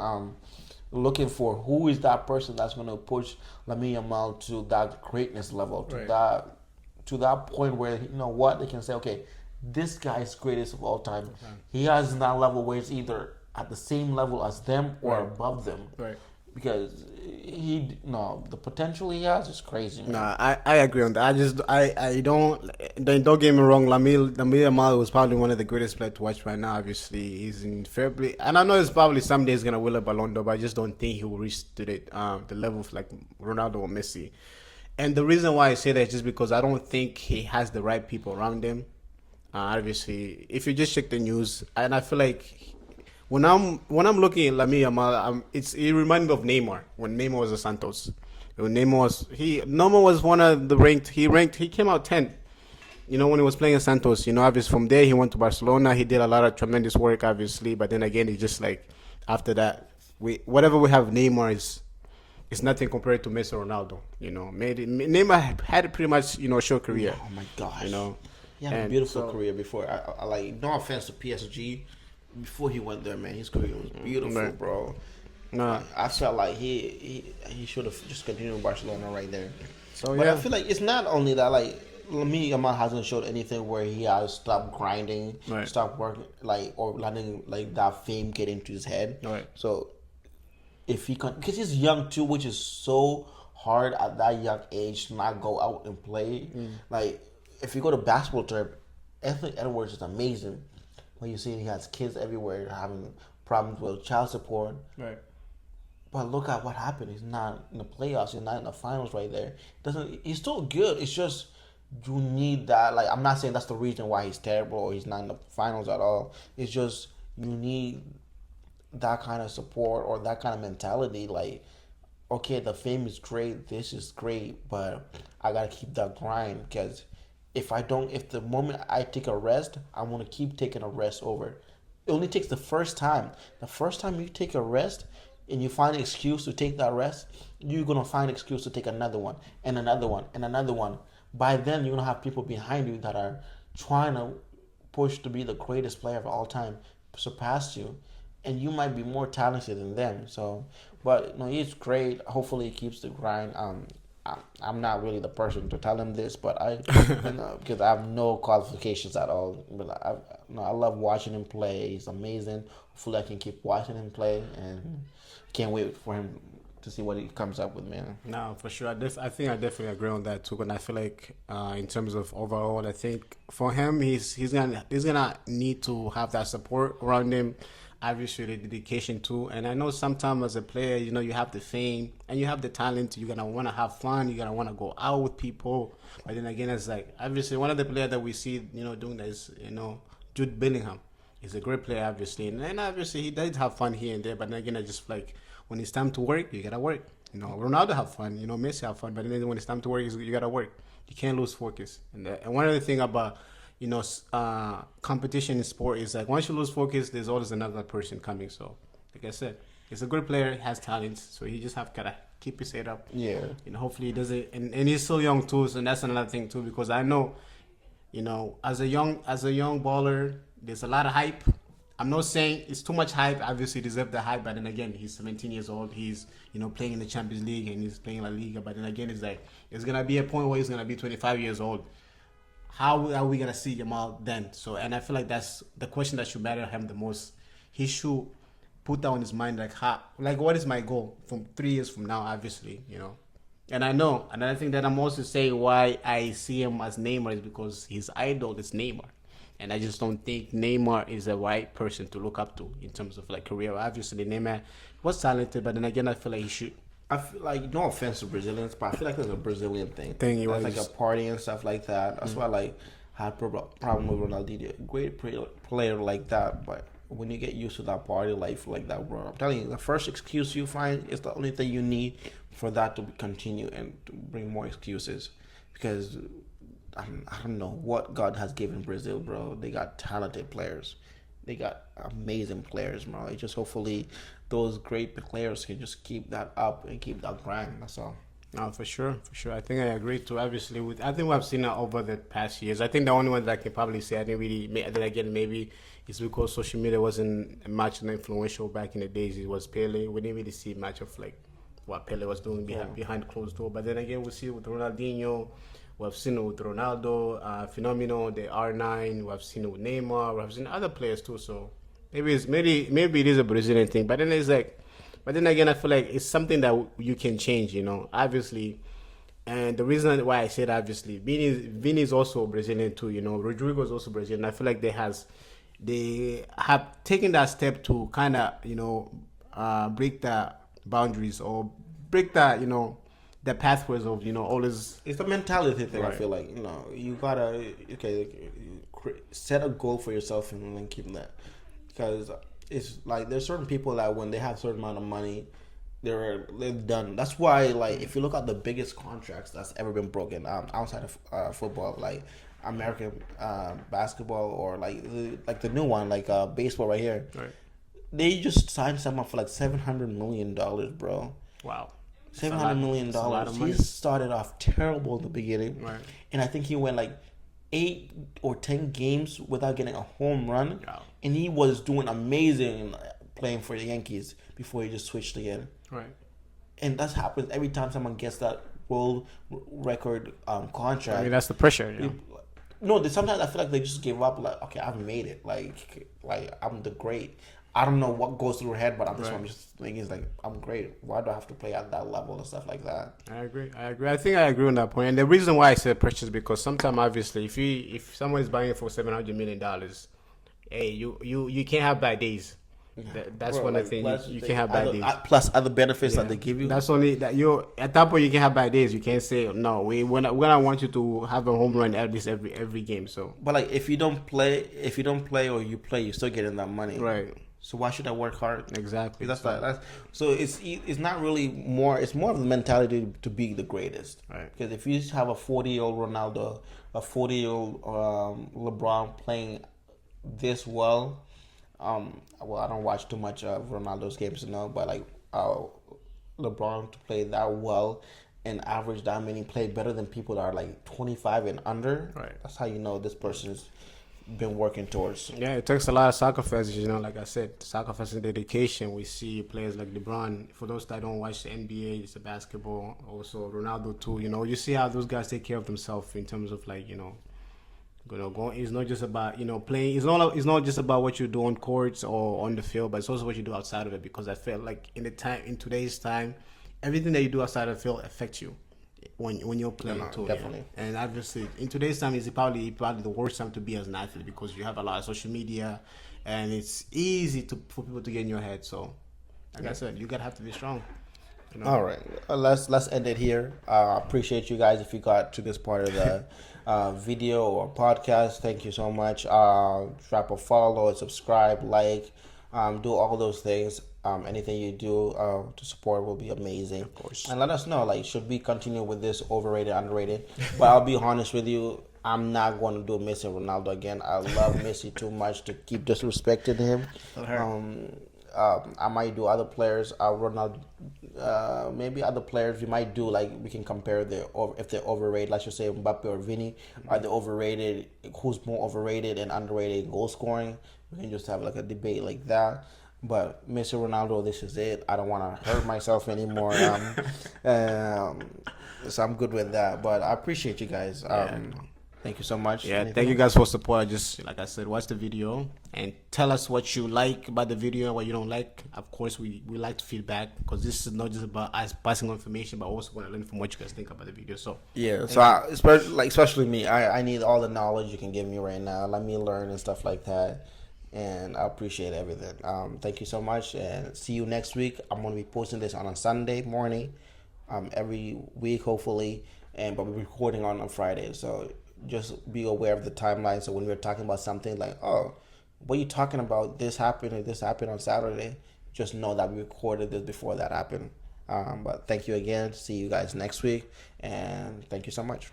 Speaker 1: looking for. Who is that person that's gonna push Lamine Yamal to that greatness level, to that point where you know what they can say, okay, this guy is greatest of all time. He has that level where it's either at the same level as them or above them.
Speaker 2: Right.
Speaker 1: Because the potential he has is crazy, man.
Speaker 2: Nah, I agree on that. I don't get me wrong. Lamine Yamal was probably one of the greatest players to watch right now. Obviously, he's in fair play, and I know it's probably someday he's gonna win a Ballon d'Or, but I just don't think he will reach to the level of like Ronaldo or Messi. And the reason why I say that is just because I don't think he has the right people around him. Obviously, if you just check the news, and I feel like when I'm looking at Lamine Yamal, it reminds me of Neymar when Neymar was at Santos. When Neymar was one of the he came out 10th. You know, when he was playing at Santos, you know, obviously from there he went to Barcelona. He did a lot of tremendous work, obviously, but then again, it's just like after that, whatever we have Neymar is nothing compared to Messi or Ronaldo. You know, Neymar had pretty much a short career.
Speaker 1: Oh my gosh.
Speaker 2: You know.
Speaker 1: He had a
Speaker 2: And
Speaker 1: beautiful
Speaker 2: so-
Speaker 1: career before. I like, no offense to PSG, before he went there, man, his career was beautiful,
Speaker 2: Right.
Speaker 1: bro.
Speaker 2: Nah.
Speaker 1: I felt like he should have just continued in Barcelona right there.
Speaker 2: So,
Speaker 1: But I
Speaker 2: yeah.
Speaker 1: feel like it's not only that. Like Lamine Yamal hasn't showed anything where he has stopped grinding,
Speaker 2: Right.
Speaker 1: stopped working, like or letting like that fame get into his head.
Speaker 2: Right.
Speaker 1: So if he can, because he's young too, which is so hard at that young age to not go out and play. Like if you go to basketball term, Anthony Edwards is amazing. But you see he has kids everywhere having problems with child support.
Speaker 2: Right.
Speaker 1: But look at what happened. He's not in the playoffs. He's not in the finals right there. He's still good. It's just you need that. Like I'm not saying that's the reason why he's terrible or he's not in the finals at all. It's just you need that kind of support or that kind of mentality. Like, okay, the fame is great. This is great, but I gotta keep that grind because if the moment I take a rest, I want to keep taking a rest over. It only takes the first time. The first time you take a rest and you find an excuse to take that rest, you're gonna find an excuse to take another one and another one and another one. By then, you're gonna have people behind you that are trying to push to be the greatest player of all time, surpass you, and you might be more talented than them. So, but he's great. Hopefully, he keeps the grind. I'm not really the person to tell him this, but because I have no qualifications at all. But I love watching him play. He's amazing. Hopefully, I can keep watching him play, and can't wait for him to see what he comes up with, man.
Speaker 2: No, for sure. I think I definitely agree on that too. And I feel like, in terms of overall, I think for him, he's gonna need to have that support around him. Obviously, the dedication too. And I know sometimes as a player, you have the fame and you have the talent. You're gonna want to have fun. You're gonna want to go out with people. But then again, it's like obviously one of the players that we see, doing that is Jude Bellingham. He's a great player, obviously, and obviously he does have fun here and there. But then again, I just like when it's time to work, you gotta work. Ronaldo have fun. Messi have fun. But then when it's time to work, you gotta work. You can't lose focus. And one of the thing about competition in sport is like once you lose focus, there's always another person coming. So, like I said, he's a good player, has talents. So he just have gotta keep his head up.
Speaker 1: Yeah.
Speaker 2: Hopefully he does it. And he's so young too. So that's another thing too, because I know, as a young baller, there's a lot of hype. I'm not saying it's too much hype. Obviously, he deserves the hype, but then again, he's 17 years old. He's playing in the Champions League and he's playing La Liga. But then again, it's like it's gonna be a point where he's gonna be 25 years old. How are we gonna see Jamal then? So, and I feel like that's the question that should matter him the most. He should put that on his mind, like what is my goal from 3 years from now? Obviously, And I know another thing that I'm also saying why I see him as Neymar is because his idol is Neymar. And I just don't think Neymar is the right person to look up to in terms of like career. Obviously, Neymar was talented, but then again, I feel like he should.
Speaker 1: I feel like no offense to Brazilians, but I feel like it's a Brazilian thing. It's like a party and stuff like that. That's why I like had problem with Ronaldo. Great player like that, but when you get used to that party life like that, bro, I'm telling you, the first excuse you find is the only thing you need for that to continue and to bring more excuses, because I don't know what God has given Brazil, bro. They got talented players. They got amazing players, bro. It's just hopefully those great players can just keep that up and keep that grind. That's all.
Speaker 2: No, for sure. I think I agree too. Obviously, I think we've seen it over the past years. I think the only one that I can probably say I didn't really. Then again, maybe it's because social media wasn't much influential back in the days. It was Pele. We didn't really see much of like what Pele was doing behind closed door. But then again, we see it with Ronaldinho. We've seen it with Ronaldo, Phenomenal, the R9. We've seen it with Neymar. We've seen other players too. So maybe it is a Brazilian thing. But then it's like, but then again, I feel like it's something that you can change. Obviously. And the reason why I said obviously, Vini is also Brazilian too. Rodrigo is also Brazilian. I feel like they have taken that step to kind of break the boundaries or break that the pathways of always.
Speaker 1: It's the mentality thing.
Speaker 2: Right.
Speaker 1: I feel like you gotta set a goal for yourself and then keep that, because it's like there's certain people that when they have a certain amount of money, they're done. That's why like if you look at the biggest contracts that's ever been broken outside of football, like American basketball or like the new one like baseball right here.
Speaker 2: Right.
Speaker 1: They just signed someone for like $700 million, bro.
Speaker 2: Wow.
Speaker 1: $700 million. He started off terrible in the beginning,
Speaker 2: right?
Speaker 1: And I think he went like 8 or 10 games without getting a home run,
Speaker 2: wow.
Speaker 1: And he was doing amazing playing for the Yankees before he just switched again,
Speaker 2: right?
Speaker 1: And that happens every time someone gets that world record contract.
Speaker 2: I mean, that's the pressure.
Speaker 1: No, sometimes I feel like they just give up. Like, okay, I've made it. Like I'm the great. I don't know what goes through her head, but I'm just thinking, it's like, I'm great. Why do I have to play at that level and stuff like that?
Speaker 2: I agree. I think I agree on that point. And the reason why I said pressure is because sometimes, obviously, if someone is buying it for $700 million, hey, you can't have bad days. That's one of the things. You can't have bad days.
Speaker 1: Plus other benefits that they give you.
Speaker 2: That's only that at that point you can have bad days. You can't say no. We're gonna want you to have a home run at least every game. So,
Speaker 1: but like if you don't play or you play, you're still getting that money,
Speaker 2: right?
Speaker 1: So why should I work hard?
Speaker 2: Exactly.
Speaker 1: So it's not really more. It's more of the mentality to be the greatest.
Speaker 2: Right.
Speaker 1: Because if you have a 40-year-old Ronaldo, a 40-year-old LeBron playing this well, well, I don't watch too much of Ronaldo's games to know, but like LeBron to play that well and average that many, play better than people that are like 25 and under.
Speaker 2: Right.
Speaker 1: That's how you know this person is been working towards.
Speaker 2: Yeah, it takes a lot of sacrifices, like I said, sacrifice and dedication. We see players like LeBron. For those that don't watch the NBA, it's the basketball. Also, Ronaldo too. You see how those guys take care of themselves in terms of going. It's not just about playing. It's not just about what you do on courts or on the field, but it's also what you do outside of it. Because I feel like in today's time, everything that you do outside of the field affects you when you're playing too.
Speaker 1: Definitely.
Speaker 2: Yeah. And obviously, in today's time, is probably the worst time to be as an athlete because you have a lot of social media, and it's easy for people to get in your head. So, like I said, you gotta have to be strong.
Speaker 1: All right, let's end it here. Appreciate you guys if you got to this part of the video or podcast. Thank you so much. Drop a follow, subscribe, like, do all those things. Anything you do to support will be amazing.
Speaker 2: Of course.
Speaker 1: And let us know, should we continue with this overrated, underrated? But I'll be honest with you, I'm not going to do Messi and Ronaldo again. I love Messi too much to keep disrespecting him. I might do other players. Ronaldo, maybe other players we might do we can compare if they're overrated. Let's just say Mbappe or Vini. Are they overrated? Who's more overrated and underrated in goal scoring? We can just have a debate like that. But Messi, Ronaldo, this is it. I don't want to hurt myself anymore. So I'm good with that. But I appreciate you guys. Thank you so much.
Speaker 2: Yeah, thank you guys for support. Just like I said, watch the video and tell us what you like about the video and what you don't like. Of course, we like to feedback because this is not just about us passing on information, but also want to learn from what you guys think about the video. So
Speaker 1: yeah, so especially me, I need all the knowledge you can give me right now. Let me learn and stuff like that. And I appreciate everything. Thank you so much, and see you next week. I'm going to be posting this on a Sunday morning, every week hopefully, but we're recording on a Friday. So just be aware of the timeline. So when we're talking about something what are you talking about? This happened or this happened on Saturday. Just know that we recorded this before that happened. But thank you again. See you guys next week, and thank you so much.